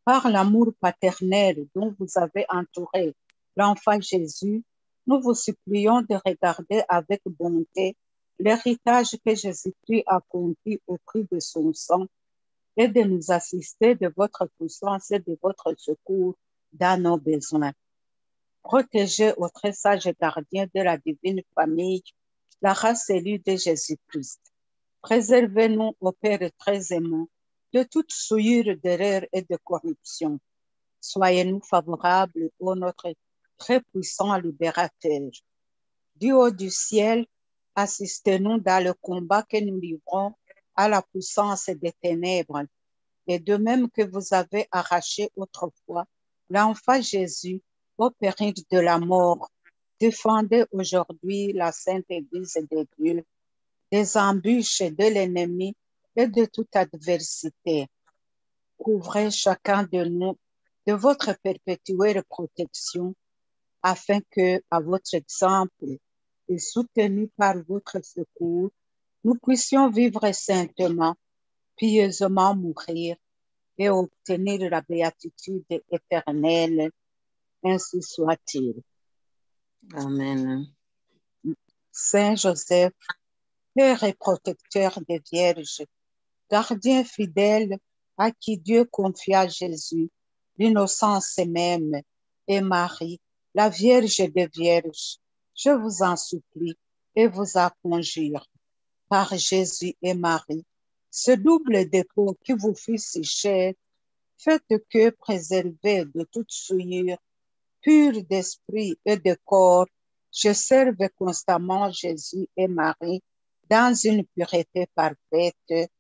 par l'amour paternel dont vous avez entouré l'enfant Jésus, nous vous supplions de regarder avec bonté l'héritage que Jésus-Christ a conquis au prix de son sang et de nous assister de votre puissance et de votre secours dans nos besoins. Protégez au très sage gardien de la divine famille la race élue de Jésus-Christ. Préservez-nous, ô Père très aimant, de toute souillure d'erreur et de corruption. Soyez-nous favorables, ô notre très puissant libérateur. Du haut du ciel, assistez-nous dans le combat que nous livrons à la puissance des ténèbres. Et de même que vous avez arraché autrefois l'enfant Jésus au péril de la mort, défendez aujourd'hui la Sainte Église de Dieu des embûches de l'ennemi et de toute adversité. Couvrez chacun de nous de votre perpétuelle protection, afin que, à votre exemple et soutenus par votre secours, nous puissions vivre saintement, pieusement mourir et obtenir la béatitude éternelle. Ainsi soit-il. Amen. Saint Joseph, Père et protecteur des vierges, gardien fidèle à qui Dieu confia Jésus, l'innocence même, et Marie, la Vierge des Vierges, je vous en supplie et vous en conjure, par Jésus et Marie, ce double dépôt qui vous fit si cher, faites que, préservés de toute souillure, purs d'esprit et de corps, je serve constamment Jésus et Marie dans une pureté parfaite.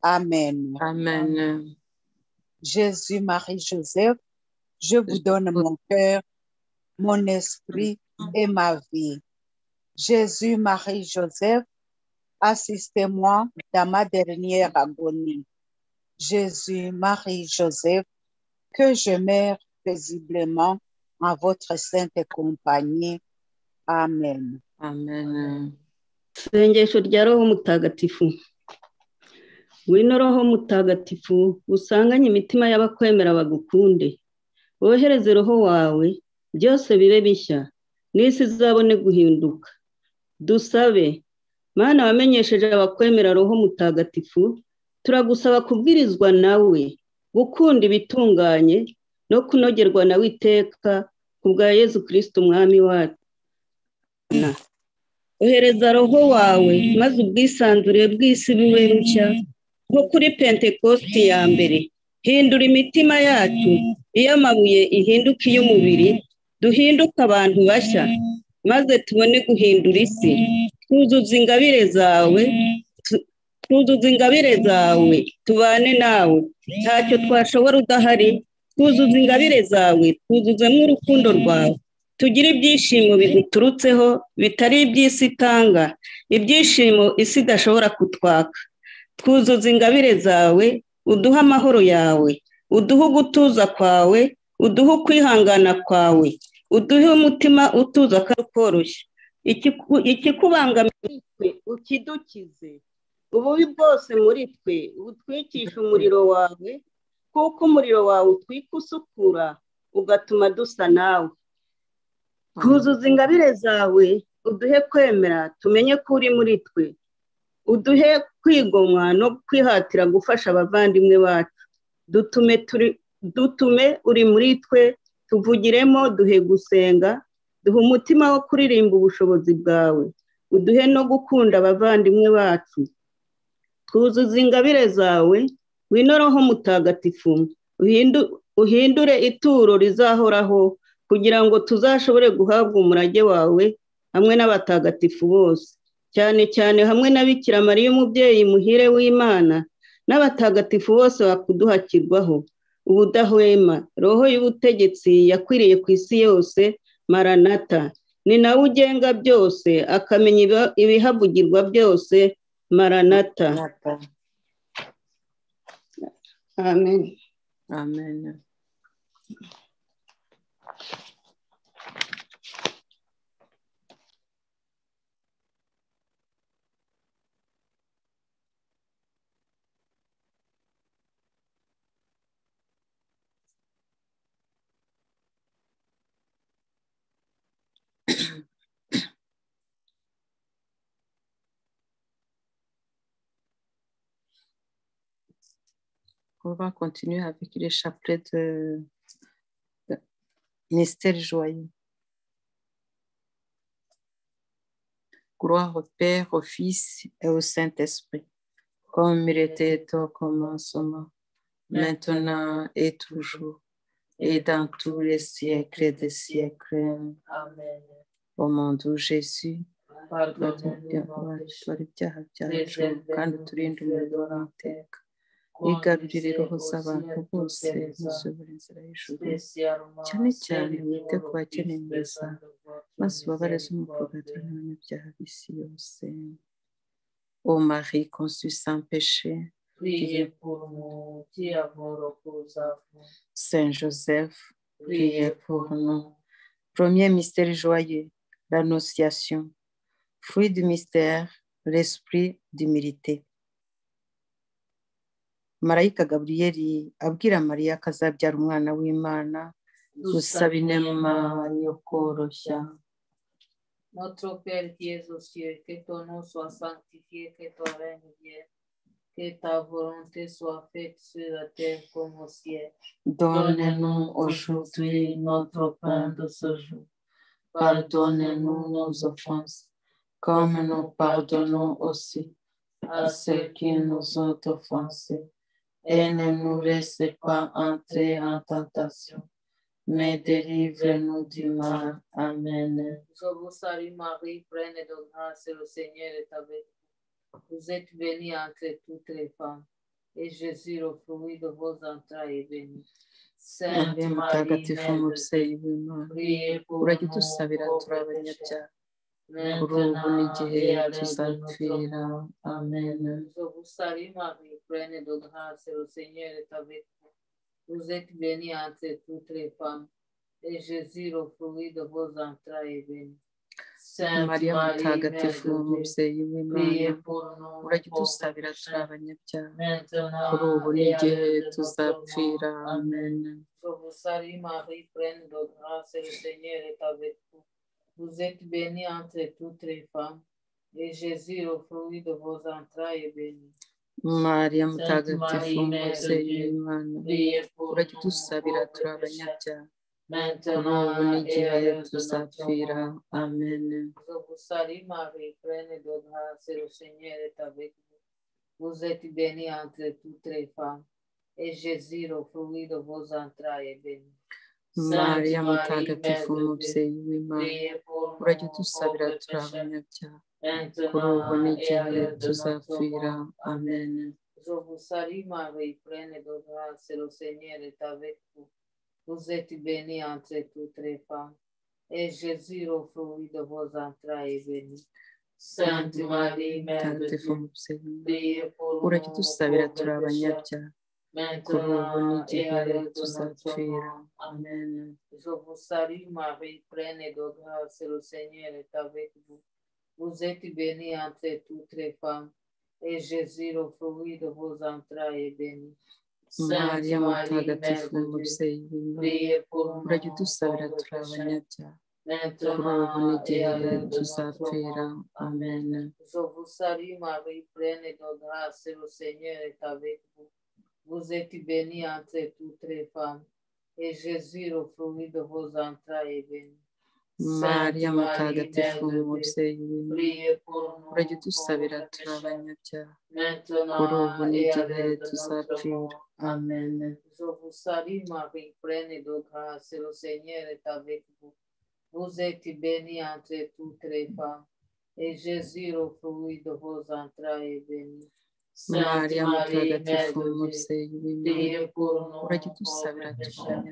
Amen. Amen. Jésus, Marie, Joseph, je vous donne mon cœur, mon esprit et ma vie. Jésus, Marie, Joseph, assistez-moi dans ma dernière agonie. Jésus, Marie, Joseph, que je meure paisiblement en votre sainte compagnie. Amen. Amen. Isengesho rya Roho Mutagatifu. Ngwino Roho Mutagatifu, usanganye imitima y'abakwemera bagukunde. Wohereze Roho wawe, byose bibe bishya, n'isi izabone guhinduka. Dusabe, Mana wamenyesheje abakwemera Roho Mutagatifu, turagusaba kubwirizwa nawe, gukunda ibitunganye, no kunogerwa nawe iteka, kubwa Yezu Kristo Umwami wacu. Ohereza Roho wawe, maze ubwisanzure bw'isi bube bushya, nko kuri Pentekosti ya mbere. Hindura imitima yacu, iyo amabuye ihinduka iy'umubiri, duhinduke abantu bashya, maze tubone guhindura isi. Twuzuza ingabire zawe, tubane nawe. Ntacyo twashobora udahari, twuzuza ingabire zawe, twuzuzemo urukundo rwawe. Tugire ibyishimo biduturutseho, bitari iby'isi itanga, ibyishimo isi idashobora kutwaka. Twuzuza ingabire zawe, uduhe amahoro yawe, uduhe ugutuza kwawe, uduhe ukwihangana kwawe, uduhe umutima utuza kandi ukoroshye. Ikikubangamiye ukidukize, ububi bwose muri twe utwikisha umuriro wawe, kuko umuriro wawe utwika usukura, ugatuma dusa nawe. Twuzuza ingabire zawe, uduhe kwemera, tumenye ko uri muri twe. Uduhe kwigomwa no kwihatira gufasha abavandimwe bacu. Dutume uri muri twe, tuvugiremo, duhe gusenga, duhe umutima wo kuririmba ubushobozi bwawe. Uduhe no gukunda abavandimwe bacu. Twuzuza ingabire zawe, ngwino Roho Mutagatifu, uhindure ituro rizahoraho, kugira ngo tuzashobore guhabwa umurage wawe hamwe n'abatagatifu bose, cyane cyane hamwe na Bikira Mariya umubyeyi muhire w'Imana, n'abatagatifu bose bakuduhakirwaho. ubudahwema, roho y'ubutegetsi yakwiriye ku isi yose, maranata. Ni nawe ugenga byose, akamenya ibihavugirwa byose, maranata. Amen. Amen. On va continuer avec les chapelets de mystère joyeux. Gloire au Père, au Fils et au Saint-Esprit, comme il était au commencement, maintenant et toujours, et dans tous les siècles des siècles. Amen. Au nom de Jésus, Pardonne-nous ibyaha byacu kandi uturinde umuriro w'iteka. Wigarurire roho z'abantu bose muzobora inzira y'ijuru, cyane cyane wite ku bakeneye neza, maze ubabareze umuvugatura n'abanyabyaha b'isi yose. Ô Marie conçue sans péché, priez pour nous qui avons recours à vous. Saint Joseph, priez pour nous. Premier mystère joyeux, l'Annonciation. Fruit du mystère, l'esprit d'humilité. Marayika Gaburiyeli abwira Mariya ko azabyara umwana w'Imana, dusaba inema yo koroshya. Notre Père qui es aux cieux, que ton nom soit sanctifié, que ton règne vienne, que ta volonté soit faite sur la terre comme au ciel. Donne-nous aujourd'hui notre pain de ce jour. Pardonne-nous nos offenses, comme nous pardonnons aussi à ceux qui nous ont offensés. Et ne nous laisse pas entrer en tentation, mais délivre-nous du mal. Amen. Je vous salue Marie, pleine de grâce, le Seigneur est avec vous. Vous êtes bénie entre toutes les femmes, et Jésus, le fruit de vos entrailles, est béni. Sainte Marie, Mère de Dieu, priez pour nous, pauvres pécheurs, maintenant et à l'heure de notre mort. Amen. Je vous salue Marie, pleine de grâce, le Seigneur est avec vous. Vous êtes bénie entre toutes les femmes, et Jésus, le fruit de vos entrailles, est béni. Sainte Maria Marie, mutagatifu Mère de umubyeyi Dieu, w'Imana, priez pour nous, urajya pauvres udusabira turi pécheurs, abanyabyaha, kuri maintenant ubu et à n'igihe l'heure de notre tuzapfira. mort. Amen. Je vous salue Marie, pleine de grâce, le Seigneur est avec vous. Vous êtes bénie entre toutes les femmes, et Jésus, le fruit de vos entrailles, est béni. Maria Sainte mutagatifu Marie, Mère de umubyeyi Dieu, w'Imana, priez pour urajya nous, udusabira turi pauvres pécheurs, abanyabyaha, kuri ubu maintenant et n'igihe à l'heure de notre tuzapfira. mort. Amen. Je vous salue Marie, pleine de grâce, le Seigneur est avec vous. Vous êtes bénie entre toutes les femmes, et Jésus, le fruit de vos entrailles, est béni. Maria Sainte mutagatifu Marie, Mère de Dieu, umubyeyi w'Imana, priez pour urajya nous, udusabira pauvres turi pécheurs, abanyabyaha, kuri ubu maintenant et n'igihe à l'heure de notre tuzapfira. mort. Amen. Je vous salue Marie, pleine de grâce, le Seigneur est avec vous. Vous êtes bénie entre toutes les femmes, et Jésus, le fruit de vos entrailles, est béni. Sainte Marie, Mère de mutagatifu Dieu, umubyeyi w'Imana, priez pour urajya nous, udusabira turi pauvres pécheurs, abanyabyaha, kuri ubu maintenant et n'igihe à l'heure de notre tuzapfira. mort. Amen. Je vous salue Marie, pleine de grâce, le Seigneur est avec vous. Vous êtes bénie entre toutes les femmes, et Jésus, le fruit de vos entrailles, est béni. Sainte Maria Marie, mutagatifu Mère de Dieu, umubyeyi w'Imana, priez pour urajya nous, udusabira pauvres turi pécheurs, abanyabyaha, kuri ubu maintenant et n'igihe à l'heure de notre tuzapfira. mort. Amen. Je vous salue Marie, pleine de grâce, le Seigneur est avec vous. Vous êtes bénie entre toutes les femmes, et Jésus, le fruit de vos entrailles, est béni. Maria Sainte Marie, mutagatifu Mère de Dieu, umubyeyi w'Imana, priez pour nous, urajya udusabira pauvres turi pécheurs, abanyabyaha, kuri ubu maintenant et à n'igihe l'heure de notre tuzapfira. mort. Amen. Je vous salue Marie, pleine de grâce, le Seigneur est avec vous. Vous êtes bénie entre toutes les femmes, et Jésus, le fruit de vos entrailles, est béni. Maria mutagatifu Mère de Dieu, umubyeyi w'Imana priez pour nous, urajya pauvres udusabira pécheurs,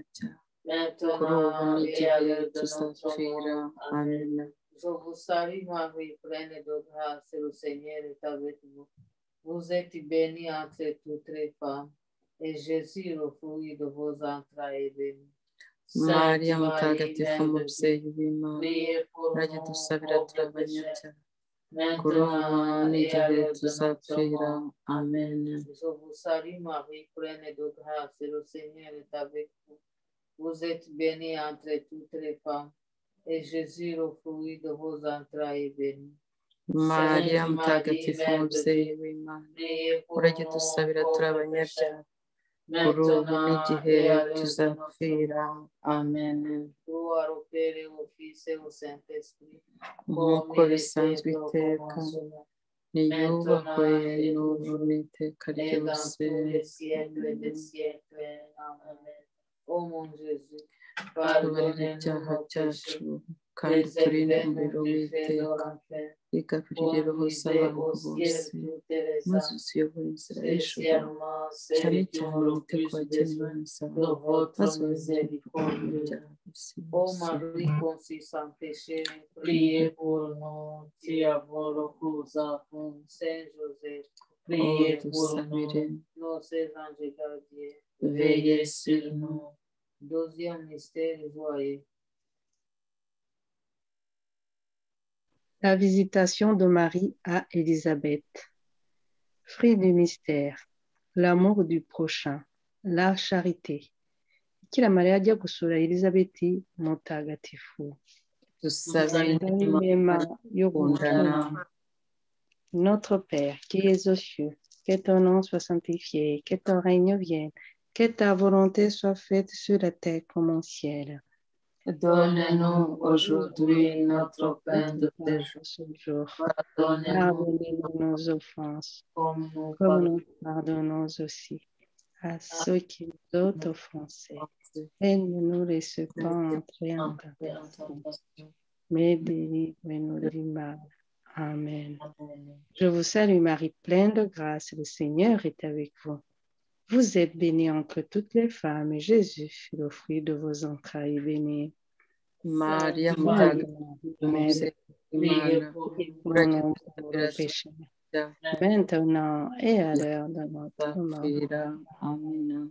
turabanyabyaha kuri ubu maintenant et n'igihe à l'heure de notre tuzapfira mort. amen Amen. Je vous salue, Marie, pleine de grâce, le Seigneur est avec vous. Vous êtes bénie entre toutes les femmes, et Jésus, le fruit de vos entrailles, est béni. Maria Sainte mutagatifu Mère de umubyeyi Dieu, w'Imana priez pour urajya nous, udusabira pauvres turabanyabyaha pécheurs, kuri ubu maintenant et à n'igihe l'heure de notre tuzapfira mort. amen Je vous salue, Marie, pleine de grâce, le Seigneur est avec vous. Vous êtes bénie entre toutes les femmes, et Jésus, le fruit de vos entrailles, est béni. Maria Sainte mutagatifu Marie, Mère de umubyeyi Dieu, w'Imana priez pour urajya nous, udusabira pauvres turabanyabyaha pécheurs, kuri ubu maintenant n'igihe et à l'heure de notre tuzapfira mort. amen Gloire au Père et au Fils et au Saint-Esprit, nk'uko comme il bisanzwe était au iteka commencement, niyubahwe maintenant et n'ubu toujours, n'iteka et dans ryose tous les siècles des siècles. Amen. Ô mon Jésus, tubarire pardonnez-nous ibyaha nos byacu péchés, kandi turinde préservez-nous umuriro du feu de w'iteka l'enfer, igabirire roho conduisez z'abantu au bose ciel toutes les maze âmes, uziyobore inzira y'ijuru spécialement cyane celles qui cyane ont le wite ku plus bakeneye besoin imisoro de votre maze ubabere miséricorde. ibyaha by'isi Ô yose Marie conçue sans péché, priez pour nous qui avons recours à vous. Saint Joseph, priez pour dusabire nous. Nos saints anges gardiens, veillez veillez sur nous. Deuxième mystère joyeux. La visitation de Marie à Élisabeth. Fruit du mystère, l'amour du prochain, la charité. Bikira Mariya ajya gusura Elizabeti mutagatifu. dusabire Inema yo kundana gukundana. Notre Père, qui es aux cieux, que ton nom soit sanctifié, que ton règne vienne, que ta volonté soit faite sur la terre comme au ciel. Donne-nous aujourd'hui notre pain de ce jour. Pardonne-nous Pardonnez-nous nos offenses, comme nous comme nous pardonnons aussi à ceux qui nous ont offensés. Et ne nous laisse pas entrer en tentation, mais délivre-nous du mal. Amen. Je vous salue Marie, pleine de grâce, le Seigneur est avec vous. Vous êtes bénie entre toutes les femmes, et Jésus, le fruit de vos entrailles, est béni. Maria Mère mutagatifu Priez pour nous. pour nos péchés, maintenant et à l'heure de notre mort. Amen.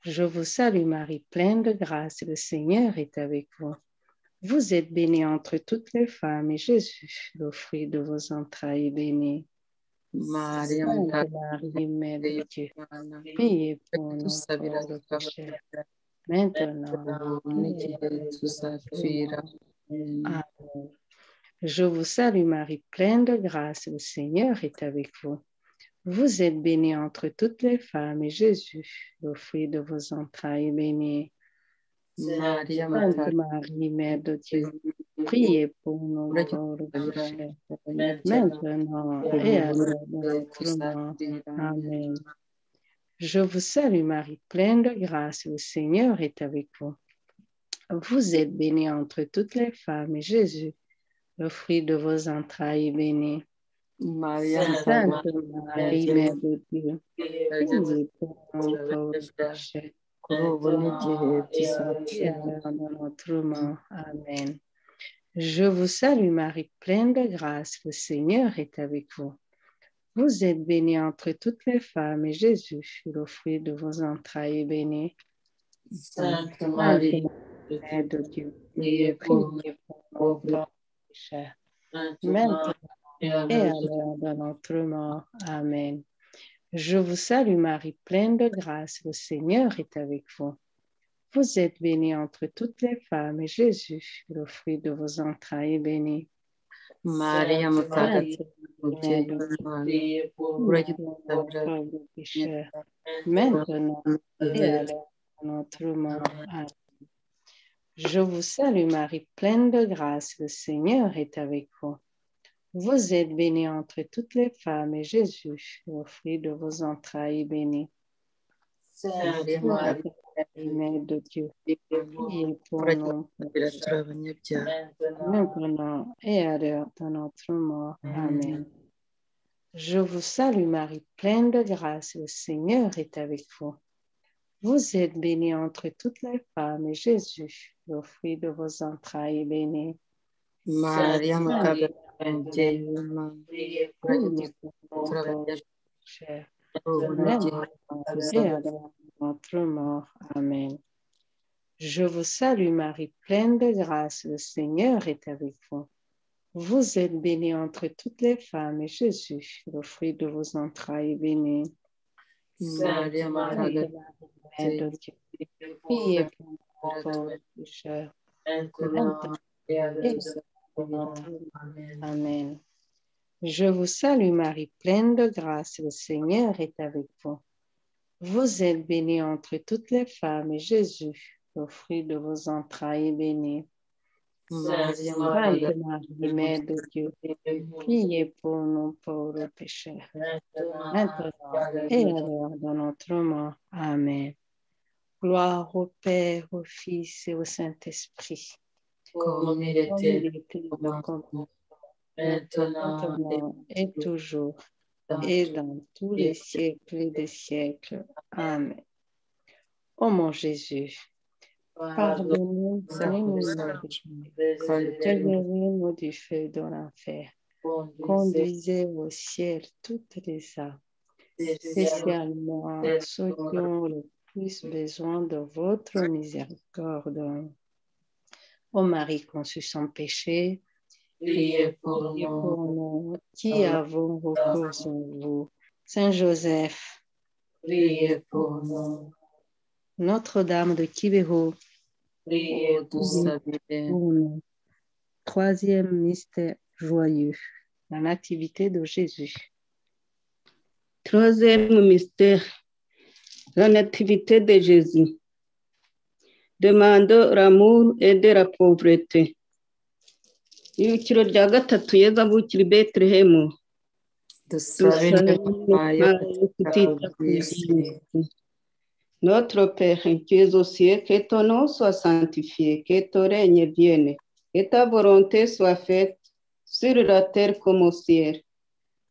Je vous salue Marie, pleine de grâce, le Seigneur est avec vous. Vous êtes bénie entre toutes les femmes, et Jésus, le fruit de vos entrailles, est béni. Maria Sainte Marie, Mère de Dieu, priez pour nous pauvres pécheurs, maintenant et à l'heure de notre mort. Amen. Je vous salue Marie, pleine de grâce, le Seigneur est avec vous. Vous êtes bénie entre toutes les femmes, et Jésus, le fruit de vos entrailles, est béni. Maria Sainte Marie, Mère de Dieu, priez pour nous pauvres pécheurs, maintenant et à l'heure de notre mort. Amen. Je vous salue Marie, pleine de grâce, le Seigneur est avec vous. Vous êtes bénie entre toutes les femmes, et Jésus, le fruit de vos entrailles, est béni. Sainte Marie, Mère de Dieu, priez pour nous pauvres pécheurs, maintenant et à l'heure de notre mort. Amen. Je vous salue Marie, pleine de grâce, le Seigneur est avec vous. Vous êtes bénie entre toutes les femmes, et Jésus, le fruit de vos entrailles, est béni. Sainte Marie, Mère de Dieu, priez pour nous. nos pauvres pécheurs, maintenant et à l'heure de notre mort. Amen. Je vous salue Marie, pleine de grâce, le Seigneur est avec vous. Vous êtes bénie entre toutes les femmes, et Jésus, le fruit de vos entrailles, est béni. Maria mutagatifu Mère de Dieu, priez pour priez pour nos pauvres pécheurs, maintenant et à l'heure de notre mort. Amen. Je vous salue Marie, pleine de grâce, le Seigneur est avec vous. Vous êtes bénie entre toutes les femmes, et Jésus, le fruit de vos entrailles, est béni. Sainte Marie, Mère de Dieu, priez pour nous, maintenant et à l'heure de notre mort. Amen. Je vous salue Marie, pleine de grâce, le Seigneur est avec vous. Vous êtes bénie entre toutes les femmes, et Jésus, le fruit de vos entrailles, est béni. Maria Mutagatifu, umubyeyi w'Imana, Priez pour urajya nous, udusabira abanyabyaha Cher, ubu n'igihe et tuzapfira. à notre mort. Amen. Je vous salue Marie, pleine de grâce, le Seigneur est avec vous. Vous êtes bénie entre toutes les femmes, et Jésus, le fruit de vos entrailles, est béni. Maria Mutagatifu, Mère de Dieu, priez pour nous pauvres pécheurs, maintenant et à l'heure et de de notre notre mort. mort. Amen. Amen. Je vous salue Marie, pleine de grâce, le Seigneur est avec vous. Vous êtes bénie entre toutes les femmes, et Jésus, le fruit de vos entrailles, est béni. Maria Sainte Mutagatifu, Marie, Mère de Dieu, priez pour nous pauvres pécheurs, maintenant et à l'heure de notre mort. Amen. Gloire au Père, au Fils et au Saint-Esprit, Comme il comme il était était au au commencement, maintenant maintenant et toujours, dans et tous dans tous les les siècles des siècles. Amen. Ô mon Jésus, pardonne-nous nos péchés, préservez-nous du feu de l'enfer, conduisez au ciel toutes les âmes, spécialement ceux qui ont le plus besoin de votre miséricorde. Ô Marie conçue sans péché, Priez pour priez nous. pour nous qui avons recours en vous. Saint Joseph, Priez pour nous. Notre-Dame de Kibeho, Priez pour nous. pour nous. Troisième mystère joyeux, la nativité de Jésus. Troisième mystère, la nativité de Jésus. Demandons l'amour et de la pauvreté. Ibukiro rya gatatu Yezu avukira i Betelehemu. dusabe nyuma yo kutita ku isi. Notre Père, qui es aux cieux, que ton nom soit sanctifié, que ton règne vienne, que ta volonté soit faite sur la terre comme au ciel.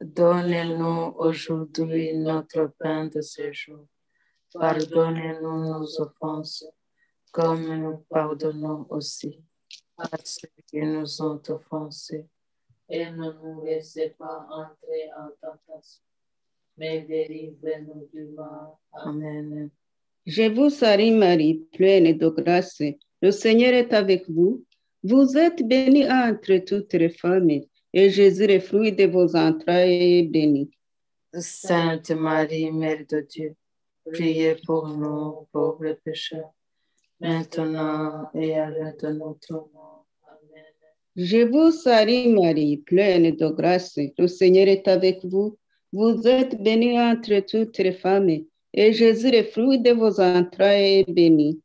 Donne-nous aujourd'hui notre pain de ce jour. Pardonne-nous nos offenses, comme nous pardonnons aussi à ceux qui nous ont offensés. Et ne nous laissez pas entrer en tentation, mais délivre-nous du mal. Amen. Je vous salue Marie, pleine de grâce. Le Seigneur est avec vous. Vous êtes bénie entre toutes les femmes, et Jésus, le fruit de vos entrailles, est béni. Sainte Marie, Mère de Dieu, priez pour nous pauvres pécheurs, maintenant et à l'heure de notre mort. Amen. Je vous salue Marie, pleine de grâce. Le Seigneur est avec vous. Vous êtes bénie entre toutes les femmes, et Jésus, le fruit de vos entrailles, est béni.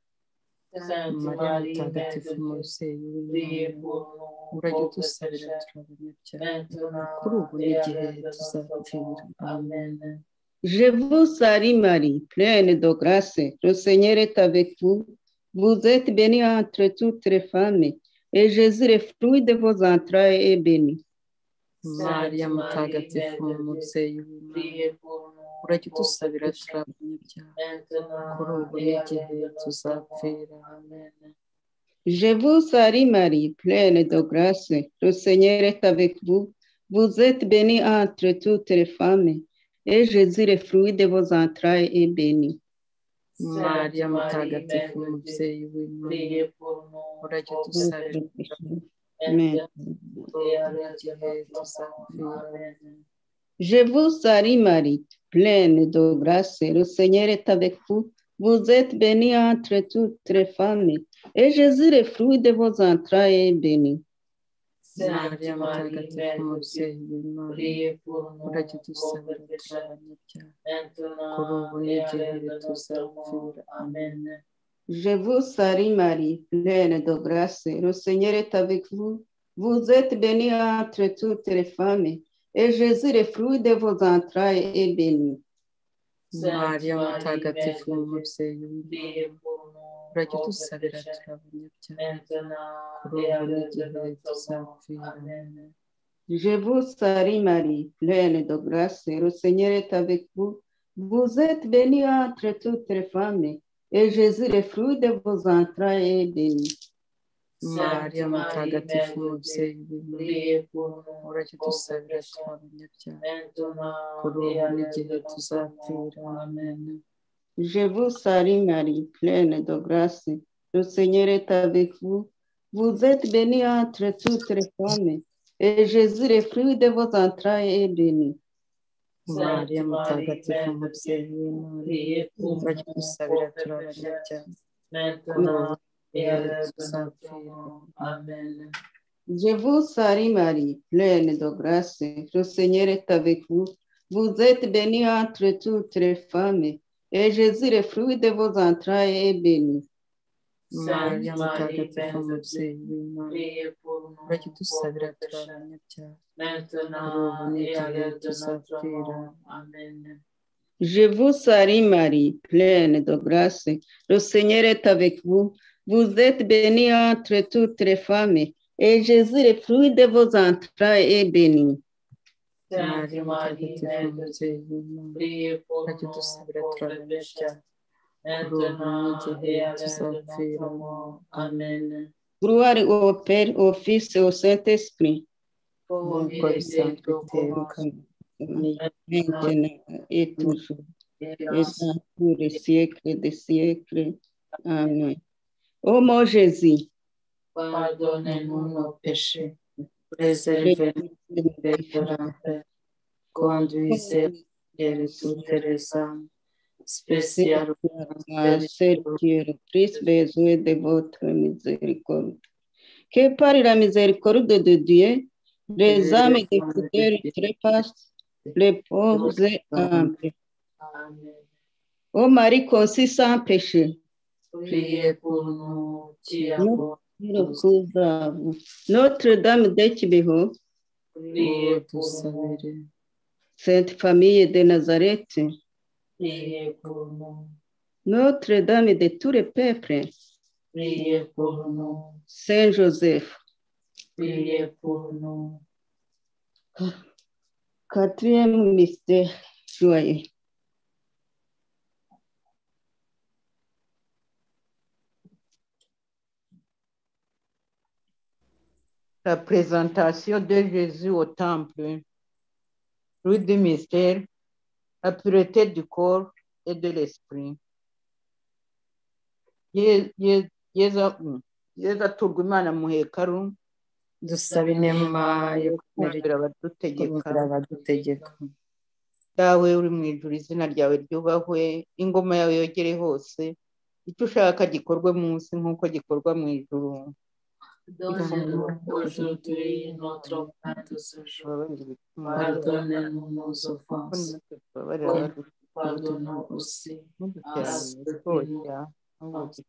Sainte Marie Marie, Mère mutagatifu de Dieu, mubyeyi priez w'Imana, pour nous, urajya pauvres udusabira pécheurs, turabanyabyaha kuri ubu maintenant et à n'igihe l'heure de notre tuzapfira. mort. Amen. Amen. Je vous salue Marie, pleine de grâce. Le Seigneur est avec vous. Vous êtes bénie entre toutes les femmes, et Jésus, le fruit de vos entrailles, est béni. Maria mutagatifu mubyeyi w'Imana, Priez pour nous, urajya pauvres udusabira pécheurs, turabanyabyaha kuri maintenant ubu et à n'igihe l'heure de notre tuzapfira. mort. Amen. Je vous salue Marie, pleine de grâce. Le Seigneur est avec vous. Vous êtes bénie entre toutes les femmes, et Jésus, le fruit de vos entrailles, est béni. Maria mutagatifu mubyeyi w'Imana, Priez pour nous, urajya pauvres udusabira pécheurs, Amen. et à l'heure de n'igihe notre tuzapfira. mort. Amen. Je vous salue Marie, pleine de grâce. Le Seigneur est avec vous. Vous êtes bénie entre toutes les femmes, et Jésus, le fruit de vos entrailles, est béni. Maria mutagatifu mubyeyi w'Imana, Priez pour nous, urajya pauvres udusabira pécheurs, turabanyabyaha kuri ubu maintenant et à n'igihe l'heure de notre tuzapfira. mort. Amen. Je vous salue Marie, pleine de grâce. Le Seigneur est avec vous. Vous êtes bénie entre toutes les femmes, et Jésus, le fruit de vos entrailles, est béni. Maria mutagatifu mubyeyi w'Imana, Priez pour nous, urajya pauvres udusabira pécheurs, turabanyabyaha maintenant kuri et à ubu l'heure de n'igihe notre mort. tuzapfira. Amen. Je vous salue Marie, pleine de grâce, le Seigneur est avec vous. Vous êtes bénie entre toutes les femmes, et Jésus, le fruit de vos entrailles, est béni. Maria mutagatifu umubyeyi w'Imana, urajya udusabira turi abanyabyaha kuri ubu n'igihe tuzapfira. Amen. Je vous salue Marie, pleine de grâce, le Seigneur est avec vous. Vous êtes bénie entre toutes les femmes, et Jésus, le fruit de vos entrailles, est béni. Maria mutagatifu umubyeyi w'Imana, urajya udusabira turi abanyabyaha kuri ubu n'igihe tuzapfira. Amen. Je vous salue Marie, pleine de grâce, le Seigneur est avec vous. Vous êtes bénie entre toutes les femmes, et Jésus, le fruit de vos entrailles, est béni. Maria mutagatifu umubyeyi w'Imana, urajya udusabira turi abanyabyaha kuri ubu n'igihe tuzapfira. Amen. Je vous salue Marie, pleine de grâce, le Seigneur est avec vous. Vous êtes bénie entre toutes les femmes, et Jésus, le fruit de vos entrailles, est béni. Maria mutagatifu umubyeyi w'Imana, urajya udusabira turi abanyabyaha kuri ubu n'igihe tuzapfira. Amen. Gloire au Père, au Fils et au Saint-Esprit. Nk'uko bisanzwe iteka Maintenant et toujours, et dans tous les siècles des siècles. Amen. Ô mon Jésus, pardonnez-nous nos péchés, préservez-nous de l'enfer, conduisez vers toutes les âmes, spécialement celles qui ont le plus besoin de votre miséricorde. Que par la miséricorde de Dieu, les âmes des fidèles trépassent, les pauvres et humbles. Ô Marie conçue sans péché, priez pour nous qui avons Notre-Dame de Kibeho, priez pour nous. Sainte Famille de Nazareth, Priez pour nous. Notre-Dame de tous les peuples, Priez pour nous. Saint Joseph, Priez pour nous. Quatrième mystère joyeux. La présentation de Jésus au temple. Fruit du mystère, la pureté du corps et de l'esprit. Yezu aturwa Imana mu hekaru, dusaba inema yo kumvira abadutegeka. Dawe uri mu ijuru, izina ryawe ryubahwe, ingoma yawe yogere hose, icyo ushaka gikorwe munsi nk'uko gikorwa mu ijuru. Donne-nous aujourd'hui notre pain de ce jour. Pardonne-nous nos offenses, comme nous pardonnons aussi à ceux qui nous offensent.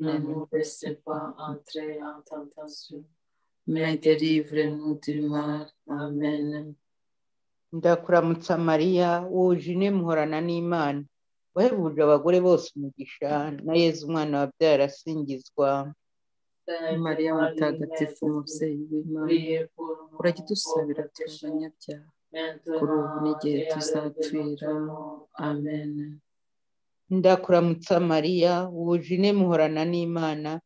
Ne nous laissez pas entrer en tentation, mais délivre-nous du mal. Amen. Ndakuramutsa Mariya, wuje muhorana n'Imana, wahebuje abagore bose umugisha, na Yezu umwana wabyara asingizwa. Maria mutagatifu umubyeyi w'Imana, urajya udusabira turi abanyabyaha kuri ubu n'igihe tuzapfira. Amen. Ndakuramutsa Mariya, wuje muhorana n'Imana,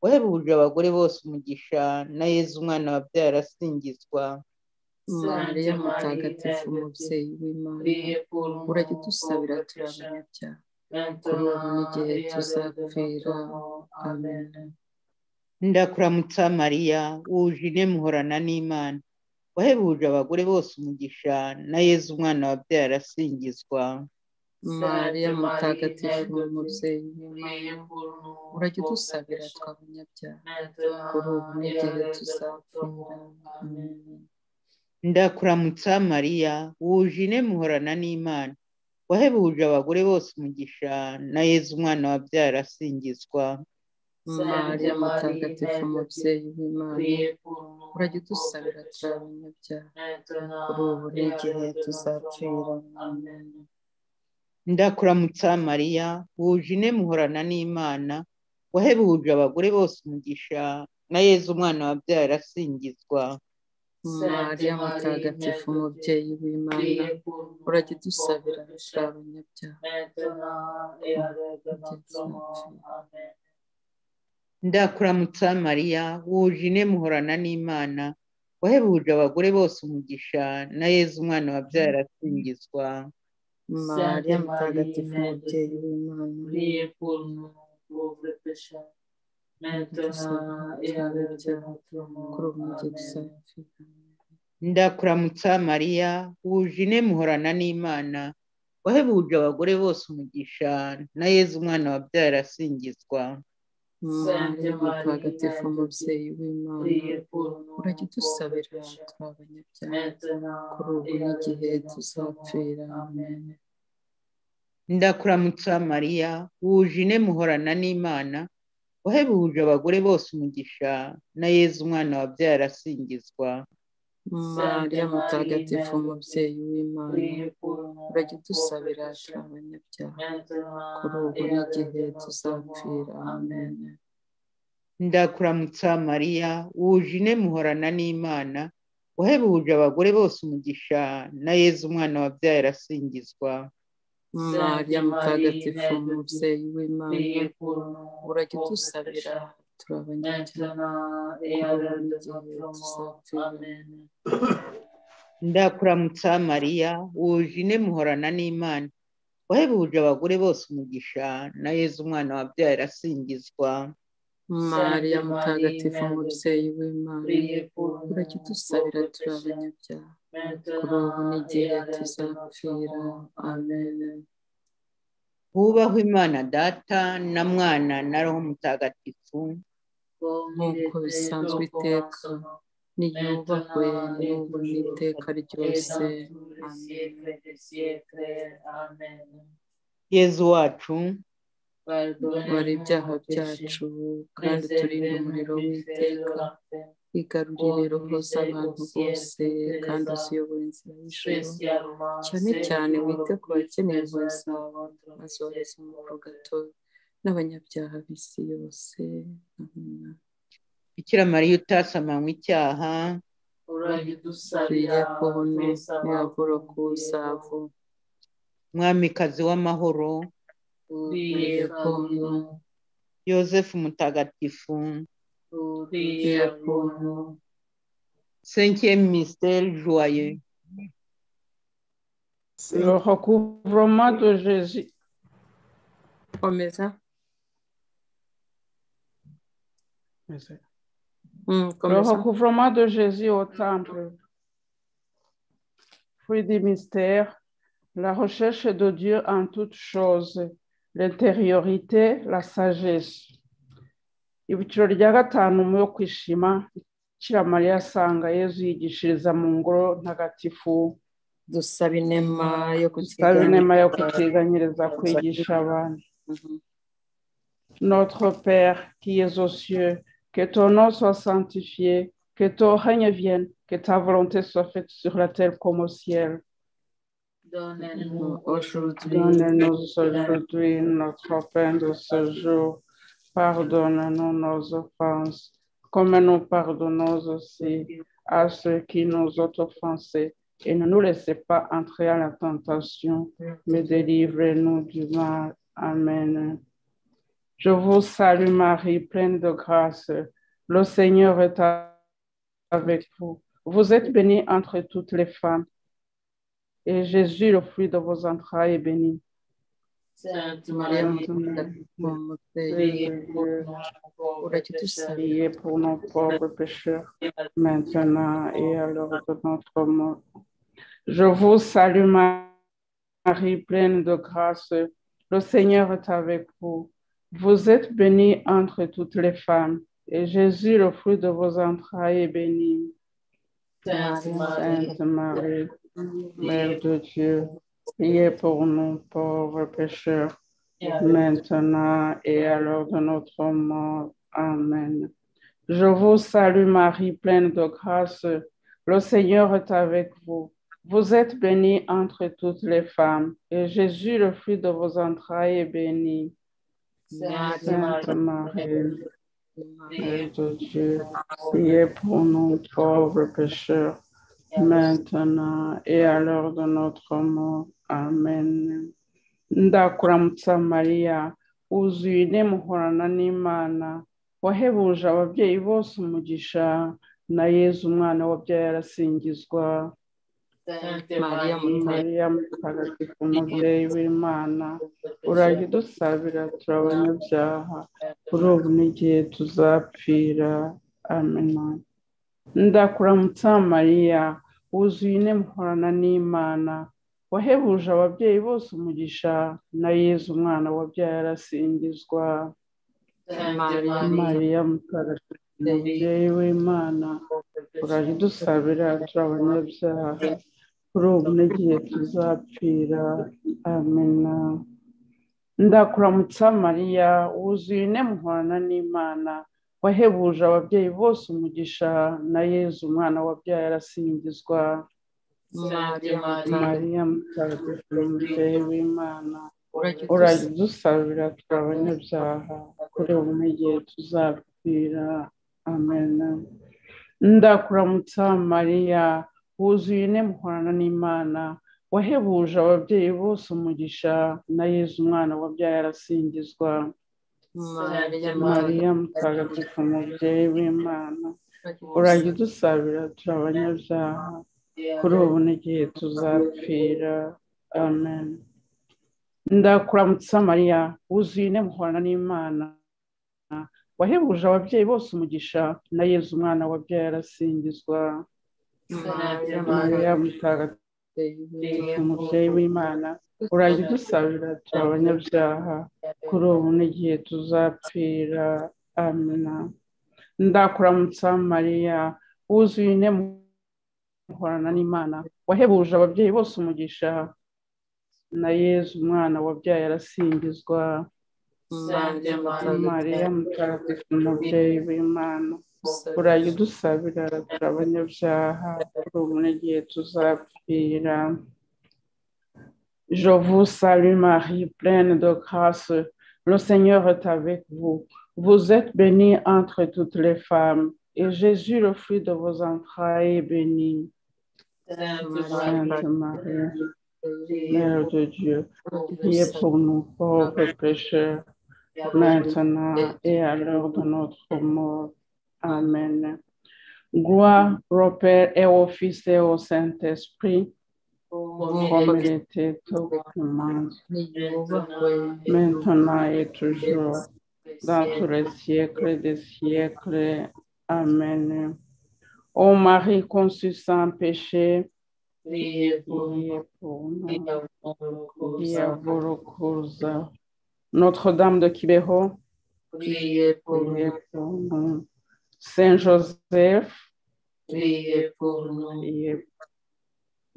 wahebuje abagore bose umugisha, na Yezu umwana wabyara asingizwa. Maria mutagatifu umubyeyi w'Imana, urajya udusabira turi abanyabyaha kuri ubu n'igihe tuzapfira. Amen. Ndakuramutsa Mariya, wuje muhorana n'Imana, wahebuje abagore bose umugisha, na Yezu umwana wabyara asingizwa. Maria mutagatifu umubyeyi w'Imana, urajya udusabira turi abanyabyaha kuri ubu n'igihe tuzapfira. Amen. Ndakuramutsa Mariya, wuje muhorana n'Imana, wahebuje abagore bose umugisha, na Yezu umwana wabyara asingizwa. Maria mutagatifu umubyeyi w'Imana, urajya udusabira turi abanyabyaha kuri ubu n'igihe tuzapfira. Amen. Ndakuramutsa Mariya, wuje muhorana n'Imana, wahebuje abagore bose umugisha, na Yezu umwana wabyara asingizwa. Mariya mutagatifu umubyeyi w'Imana, urajya udusabira turi abanyabyaha. ndakuramutsa mariya wuje ine muhorana n'imana wahebuje abagore bose umugisha na yezu umwana wabyaye arasingizwa. Mariya mutagatifu umubyeyi w'Imana, ndakuramutsa mariya wuje ine muhorana n'imana wahebuje abagore bose umugisha na yezu umwana wabyaye arasingizwa. Mariya mutagatifu umubyeyi w'Imana, urajya udusabira turi abanyabyaha kuri ubu n'igihe tuzapfira. Amen. ndakuramutsa mariya wuje ine muhorana n'imana wahebuje abagore bose umugisha na yezu umwana wabyaye arasingizwa. Mariya mutagatifu umubyeyi w'Imana, urajya udusabira turi abanyabyaha kuri ubu n'igihe tuzapfira. Amen. ndakuramutsa mariya wuje ine muhorana n'imana wahebuje abagore bose umugisha na yezu umwana wabyaye arasingizwa. Mariya mutagatifu umubyeyi w'Imana, urajya udusabira turi abanyabyaha kuri ubu n'igihe tuzapfira. ndakuramutsa mariya wuje ine muhorana n'imana wahebuje abagore bose umugisha na yezu umwana wabyaye arasingizwa. Mariya mutagatifu umubyeyi w'Imana, urajya udusabira turi abanyabyaha kuri ubu n'igihe tuzapfira. Amen. hubahwe imana data na mwana na roho mutagatifu nk'uko bisanzwe iteka, niyubahwe n'ubu n'iteka ryose. Amen. yezu wacu Bari ibyaha byacu kandi uturinde umuriro w'iteka, igarurire roho z'abantu bose kandi uziyobore inzira y'ijoro, cyane cyane wite ku bakeneye impuhwe zawe, maze wohereze mu purgatori n'abanyabyaha b'isi yose. Amen. bikira mariya utasamanywe icyaha urajya udusabira Tuye pono twese niyavuro kuzavu, mwamikazi w'amahoro tuye pono yosefu mutagatifu tuye pono. cinquième mystère joyeux Le recouvrement de Jésus. Komeza. Le Komeza. recouvrement de Jésus au temple. Fruit du mystère, la recherche de Dieu en toutes choses, l'intériorité, la sagesse. Ibiciro rya gatanu mu yo kwishima, Bikira Mariya asanga Yezu yigishiriza mu ngoro ntagatifu. Dusaba inema yo Dusaba inema yo kutiganyiriza kwigisha abantu. Notre Père qui es aux cieux, que ton nom soit sanctifié, que ton règne vienne, que ta volonté soit faite sur la terre comme au ciel. Donne-nous Donne-nous aujourd'hui notre pain de ce jour. Pardonne-nous nos offenses, comme nous pardonnons aussi à ceux qui nous ont offensés. Et ne nous laissez pas entrer à la tentation, mais délivrez-nous du mal. Amen. Je vous salue Marie, pleine de grâce. Le Seigneur est avec vous. Vous êtes bénie entre toutes les femmes. Et Jésus, le fruit de vos entrailles, est béni. Sainte Maria Marie, mutagatifu umubyeyi priez w'Imana, urajya udusabira Priez pour nos pauvres pécheurs, maintenant et à l'heure de notre mort. Je vous salue Marie, pleine de grâce. Le Seigneur est avec vous. Vous êtes bénie entre toutes les femmes. Et Jésus, le fruit de vos entrailles, est béni. Sainte Marie, Mère de Dieu, priez pour nous pauvres pécheurs, maintenant et à l'heure de notre mort. Amen. Je vous salue Marie, pleine de grâce. Le Seigneur est avec vous. Vous êtes bénie entre toutes les femmes, et Jésus, le fruit de vos entrailles, est béni. Sainte Marie, Mère de Dieu, priez pour nous pauvres pécheurs, maintenant et à l'heure de notre mort. Amen. Ndakuramutsa Mariya, wuzuye inema uhorana n'Imana, wahebuje ababyeyi bose umugisha, na Yezu umwana wabyaye arasingizwa. Mariya mutagatifu umubyeyi w'Imana, urajya udusabira turi abanyabyaha, kuri ubu n'igihe tuzapfira. Amen. Ndakuramutsa Mariya, wuzuye inema uhorana n'Imana, wahebuje ababyeyi bose umugisha, na Yezu umwana wabyaye arasingizwa. Mariya mutagatifu umubyeyi w'Imana, urajya udusabira turi abanyabyaha, kuri ubu n'igihe tuzapfira. Amen. Ndakuramutsa Mariya, wuzuye inema uhorana n'Imana, wahebuje ababyeyi bose umugisha, na Yezu umwana wabyaye arasingizwa. Mariya mutagatifu umubyeyi w'Imana, urajya udusabira turi abanyabyaha, kuri ubu n'igihe tuzapfira. Amen. Ndakuramutsa Mariya, wuzuye inema uhorana n'Imana, wahebuje ababyeyi bose umugisha, na Yezu umwana wabyaye arasingizwa. Mariya mutagatifu umubyeyi w'Imana, urajya udusabira turi abanyabyaha, kuri ubu n'igihe tuzapfira. Amen. Ndakuramutsa Mariya, wuzuye inema uhorana n'Imana, wahebuje ababyeyi bose umugisha, na Yezu umwana wabyaye arasingizwa. Mariya mutagatifu umubyeyi w'Imana, urajya udusabira turi abanyabyaha, kuri ubu n'igihe tuzapfira. Amen. Ndakuramutsa Mariya, wuzuye inema uhorana n'Imana, wahebuje ababyeyi bose umugisha, na Yezu umwana wabyaye arasingizwa. Mariya mutagatifu umubyeyi w'Imana, urajya udusabira turi abanyabyaha, kuri ubu n'igihe tuzapfira. Je vous salue Marie, pleine de grâce, le Seigneur est avec vous. Vous êtes bénie entre toutes les femmes, et Jésus, le fruit de vos entrailles, est béni. Sainte Marie, Mère de Dieu, priez pour nous pauvres pécheurs, maintenant et à l'heure de notre mort. Amen. Gloire au Père et au Fils et au Saint-Esprit, comme il était au commencement, maintenant et toujours, dans tous les siècles des siècles. Amen. Ô Marie conçue sans péché, priez pour nous, qui à vos recours. Notre-Dame de Kibeho, priez pour nous. Saint Joseph, priez pour nous.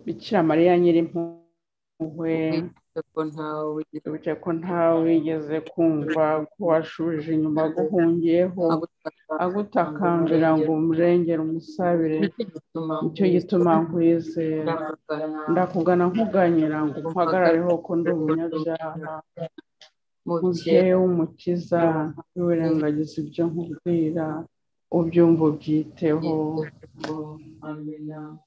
Bikira Mariya Nyirimpuhwe, wibuke ko ntawe wigeze kumva ko washubije inyuma aguhungiyeho, agutakambira ngo umurengere umusabire. Nicyo gituma nkwizera, ndakugana nkuganyira ngo umpagarareho ko ndi umunyabyaha. Mubyeyi w'Umukiza, ntiwirengagize ibyo nkubwira, ubyumva ubyiteho. Amen.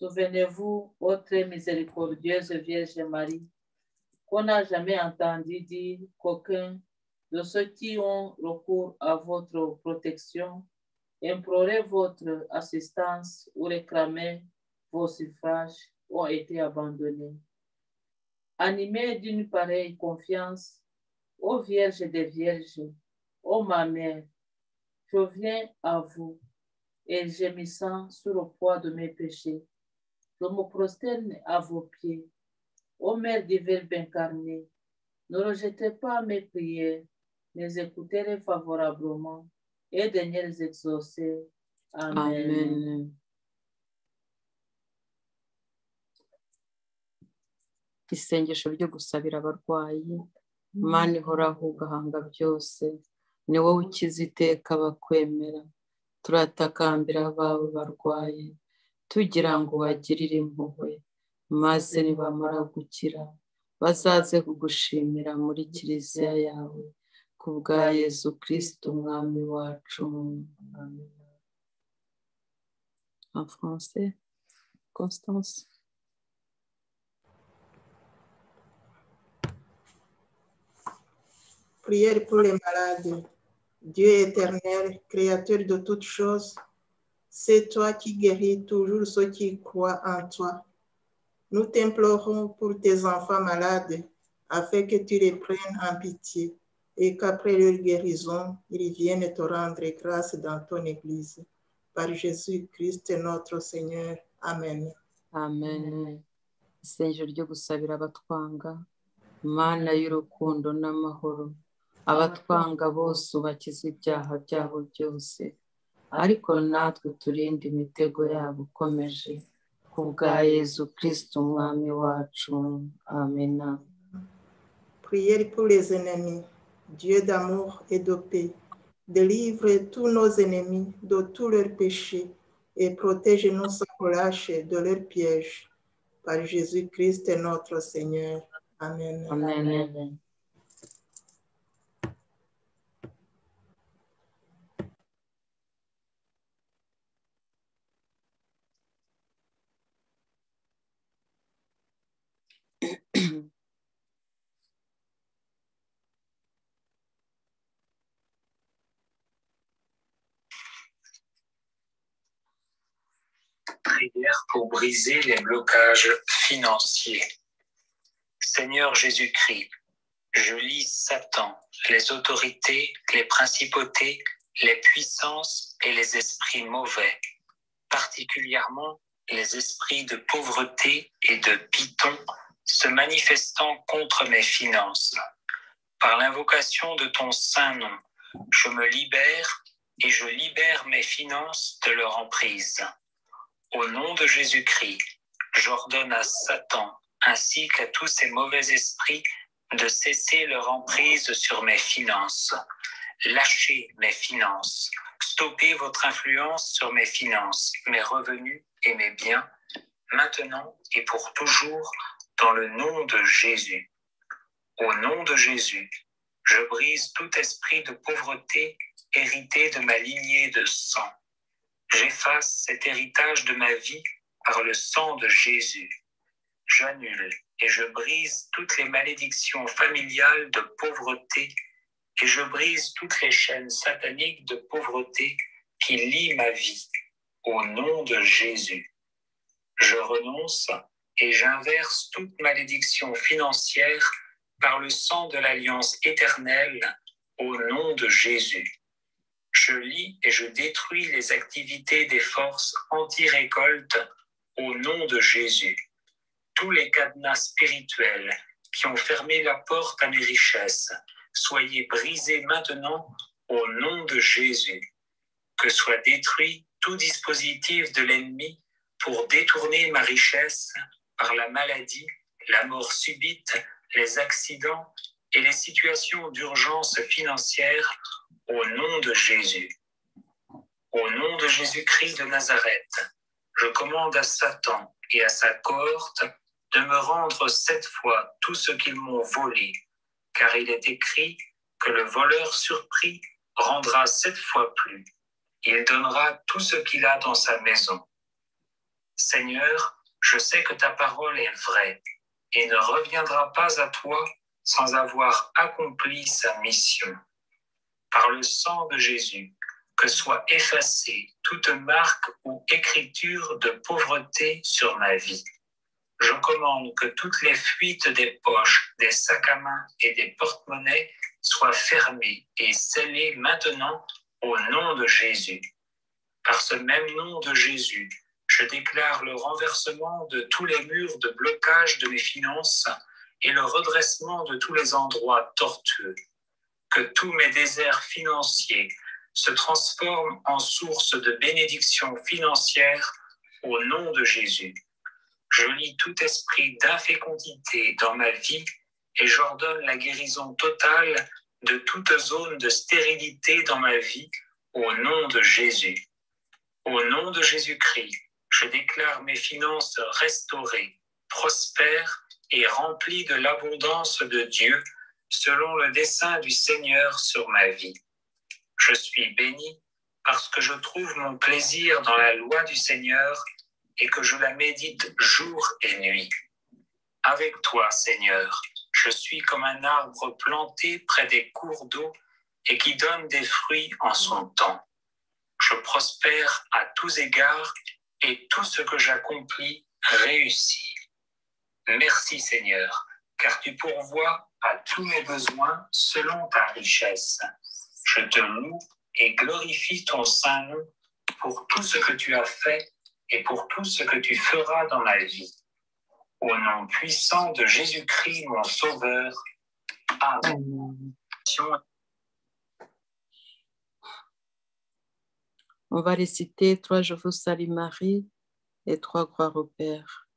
Souvenez-vous, ô très miséricordieuse Vierge Marie, qu'on n'a jamais entendu dire qu'aucun de ceux qui ont recours à votre protection, implorer votre assistance ou réclamer vos suffrages ont été abandonnés. Animés d'une pareille confiance, ô Vierge des Vierges, ô ma mère, je viens à vous et gémissant sous le poids de mes péchés, je me prosterne à vos pieds. Ô Mère du Verbe incarné, ne rejetez pas mes prières, mais écoutez-les favorablement et daignez les exaucer. Amen. Amen. Isengesho ryo gusabira abarwayi. Mana ihoraho ugahanga byose, ni wowe ukiza iteka abakwemera. Turatakambira abawe barwaye, tugira ngo ubagirire impuhwe, maze nibamara gukira bazaze kugushimira muri kiliziya yawe ku bwa Yezu Kristo umwami wacu. Amen. En français, Constance. Prière pour les malades. Dieu éternel, créateur de toutes choses, c'est toi qui guéris toujours ceux qui croient en toi. Nous t'implorons pour tes enfants malades, afin que tu les prennes en pitié et qu'après leur guérison, ils viennent te rendre grâce dans ton Église. Par Jésus-Christ notre Seigneur. Amen. Amen. Isengesho ryo gusabira abatwanga, Mana y'urukundo n'amahoro, abatwanga bose ubakize ibyaha byabo byose, ariko natwe turinde imitego yabo ukomeje, ku bwa Yezu Kristo umwami wacu. Amen. Prière pour les ennemis. Dieu d'amour et de paix, délivre tous nos ennemis de tous leurs péchés et protège-nous sans relâche de leurs pièges. Par Jésus-Christ notre Seigneur. Amen. Amen. Prière pour briser les blocages financiers. Seigneur Jésus-Christ, je lis Satan, les autorités, les principautés, les puissances et les esprits mauvais, particulièrement les esprits de pauvreté et de python se manifestant contre mes finances. Par l'invocation de ton saint nom, je me libère et je libère mes finances de leur emprise. Au nom de Jésus-Christ, j'ordonne à Satan ainsi qu'à tous ces mauvais esprits de cesser leur emprise sur mes finances. Lâchez mes finances. Stoppez votre influence sur mes finances, mes revenus et mes biens, maintenant et pour toujours, dans le nom de Jésus. Au nom de Jésus, je brise tout esprit de pauvreté hérité de ma lignée de sang. J'efface cet héritage de ma vie par le sang de Jésus. J'annule et je brise toutes les malédictions familiales de pauvreté et je brise toutes les chaînes sataniques de pauvreté qui lient ma vie. Au nom de Jésus, je renonce et j'inverse toute malédiction financière par le sang de l'alliance éternelle. Au nom de Jésus. Je lis et je détruis les activités des forces anti-récolte au nom de Jésus. Tous les cadenas spirituels qui ont fermé la porte à mes richesses, soyez brisés maintenant au nom de Jésus. Que soit détruit tout dispositif de l'ennemi pour détourner ma richesse par la maladie, la mort subite, les accidents et les situations d'urgence financière au nom de Jésus. Au nom de Jésus-Christ de Nazareth, je commande à Satan et à sa cohorte de me rendre 7 fois tout ce qu'ils m'ont volé, car il est écrit que le voleur surpris rendra 7 fois plus. Il donnera tout ce qu'il a dans sa maison. Seigneur, je sais que ta parole est vraie et ne reviendra pas à toi sans avoir accompli sa mission. Par le sang de Jésus, que soit effacée toute marque ou écriture de pauvreté sur ma vie. Je commande que toutes les fuites des poches, des sacs à main et des porte-monnaies soient fermées et scellées maintenant au nom de Jésus. Par ce même nom de Jésus, je déclare le renversement de tous les murs de blocage de mes finances et le redressement de tous les endroits tortueux. Que tous mes déserts financiers se transforment en source de bénédiction financière au nom de Jésus. Je lie tout esprit d'infécondité dans ma vie et j'ordonne la guérison totale de toute zone de stérilité dans ma vie au nom de Jésus. Au nom de Jésus-Christ, je déclare mes finances restaurées, prospère et rempli de l'abondance de Dieu selon le dessein du Seigneur sur ma vie. Je suis béni parce que je trouve mon plaisir dans la loi du Seigneur et que je la médite jour et nuit. Avec toi, Seigneur, je suis comme un arbre planté près des cours d'eau et qui donne des fruits en son temps. Je prospère à tous égards et tout ce que j'accomplis réussit. Merci, Seigneur, car tu pourvois à tous mes besoins selon ta richesse. Je te loue et glorifie ton saint nom pour tout ce que tu as fait et pour tout ce que tu feras dans ma vie. Au nom puissant de Jésus-Christ, mon Sauveur. Amen. On va réciter 3 Je vous salue Marie et 3 gloires au Père.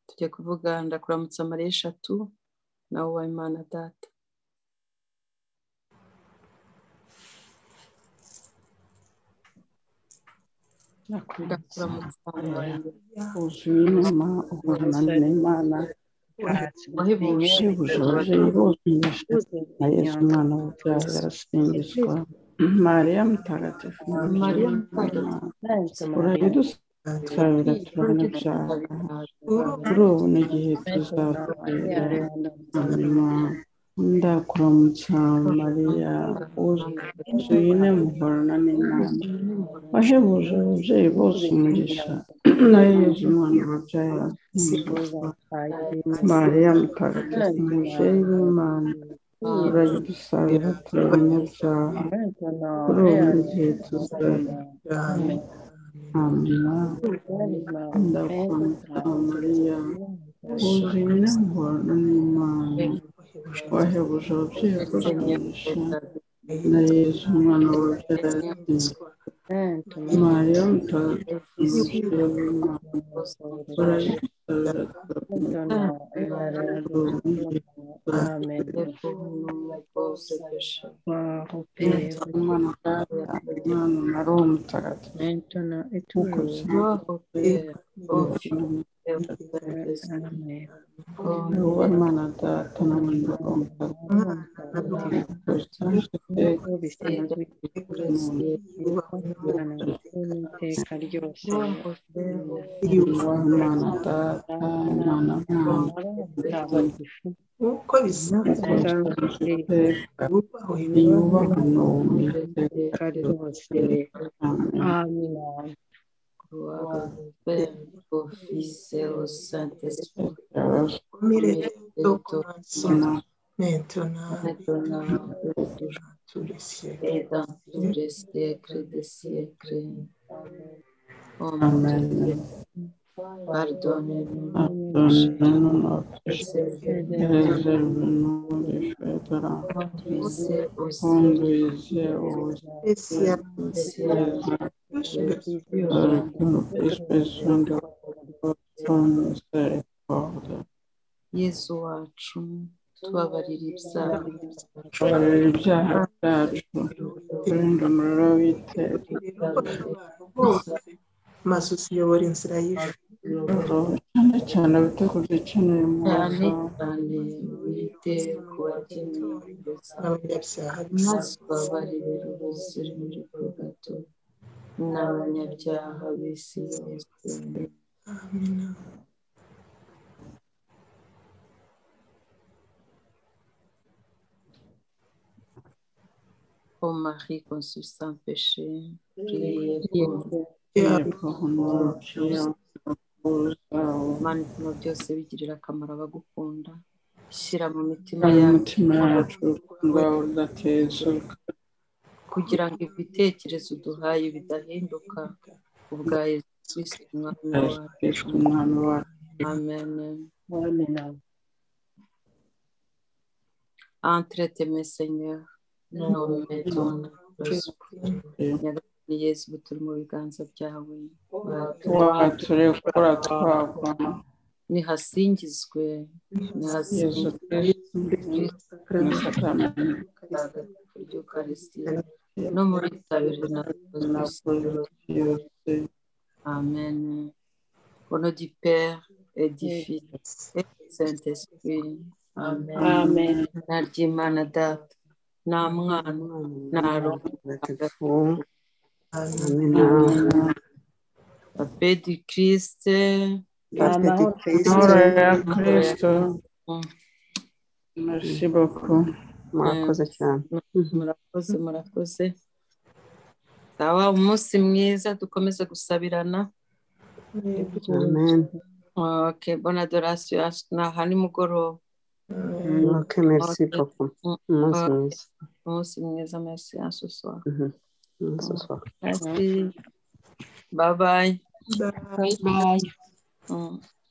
Tujya kuvuga ndakuramutsa Mariya eshatu na wowe Imana Data. ndakuramutsa Mariya wuzuye inema uhorana n'Imana wahebuje ababyeyi bose umugisha na Yesu umwana wabyaye arasingizwa. Mariya mutagatifu urayidusabira turabanyabyaha kuri ubu n'igihe tuzapfira. Amen. Ndakuramutsa Mariya wuzuye inema uhorana n'Imana wahebuje ababyeyi bose umugisha na Yesu umwana wabyaye arasingizwa. Mariya mutagatifu umubyeyi w'Imana urayidusabira turabanyabyaha kuri ubu n'igihe tuzapfira. Amina. Ndakuramutsa Mariya wuzuye inema uhorana n'Imana wahebuje ababyeyi bose umugisha na Yesu umwana wabyaye arasingizwa. Mariya mutagatifu umubyeyi w'Imana urayidusabira Umwana Data, Umwana na Roho Mutagatifu nk'uko bisanzwe Imana Data na Roho iteka ryose. Imana Data, Imana Mutagatifu uko bisanzwe yubahwe n'ubu iteka ryose. Amina. Gloire au Père, au Fils et au Saint-Esprit. au commencement, maintenant et tous les siècles. Et dans tous les siècles des siècles. Oh mon Amen. Dieu, pardonnez-nous. Pardonne-nous nos péchés et réserve-nous des feux de l'enfer. Conduisez aux cieux avec nous plus besoin de votre miséricorde. Yesu wacu, tubabarire ibyaha. Tubabarire ibyaha byacu, turinde umuriro w'iteka. maze usiyobora inzira y'ijuru. Cyane cyane abita ku gikeneye mu cyane cyane wite ku bakeneye abanyabyaha maze ubabarire ubuzira muri gato n'abanyabyaha b'isi yose. Amina. Ô Marie conçue sans péché, priez pour nous. Mana ibintu byose bigirira akamaro abagukunda, shyira mu mitima yacu ngaho udatezuka kugira ngo ibitekerezo duhaye bidahinduka ubwa Yesu Kristo umwami wacu. Amen. Entrez mes Seigneurs, nous mettons Nyagasani Yesu turi mu biganza byawe, waturekura twagwa. nihasingizwe Yesu Kristo ry'Ukaristiya no muri tabiri na yose. Amen. Au nom du Père et du Fils et du Saint-Esprit. Amen. Amen. Na ry'Imana Data, na Mwana, na Roho Mutagatifu. Amen. La paix du Christ. Amahoro ya Kristo. Merci beaucoup. Murakoze cyane. Murakoze. Sawa, umunsi mwiza, dukomeze gusabirana. Amen. Ok, bonne adoration. Aha nimugoroba. Ok, merci beaucoup. Umunsi mwiza. Umunsi mwiza, merci à ce soir. Ce soir. Merci. Bye bye. Bye bye.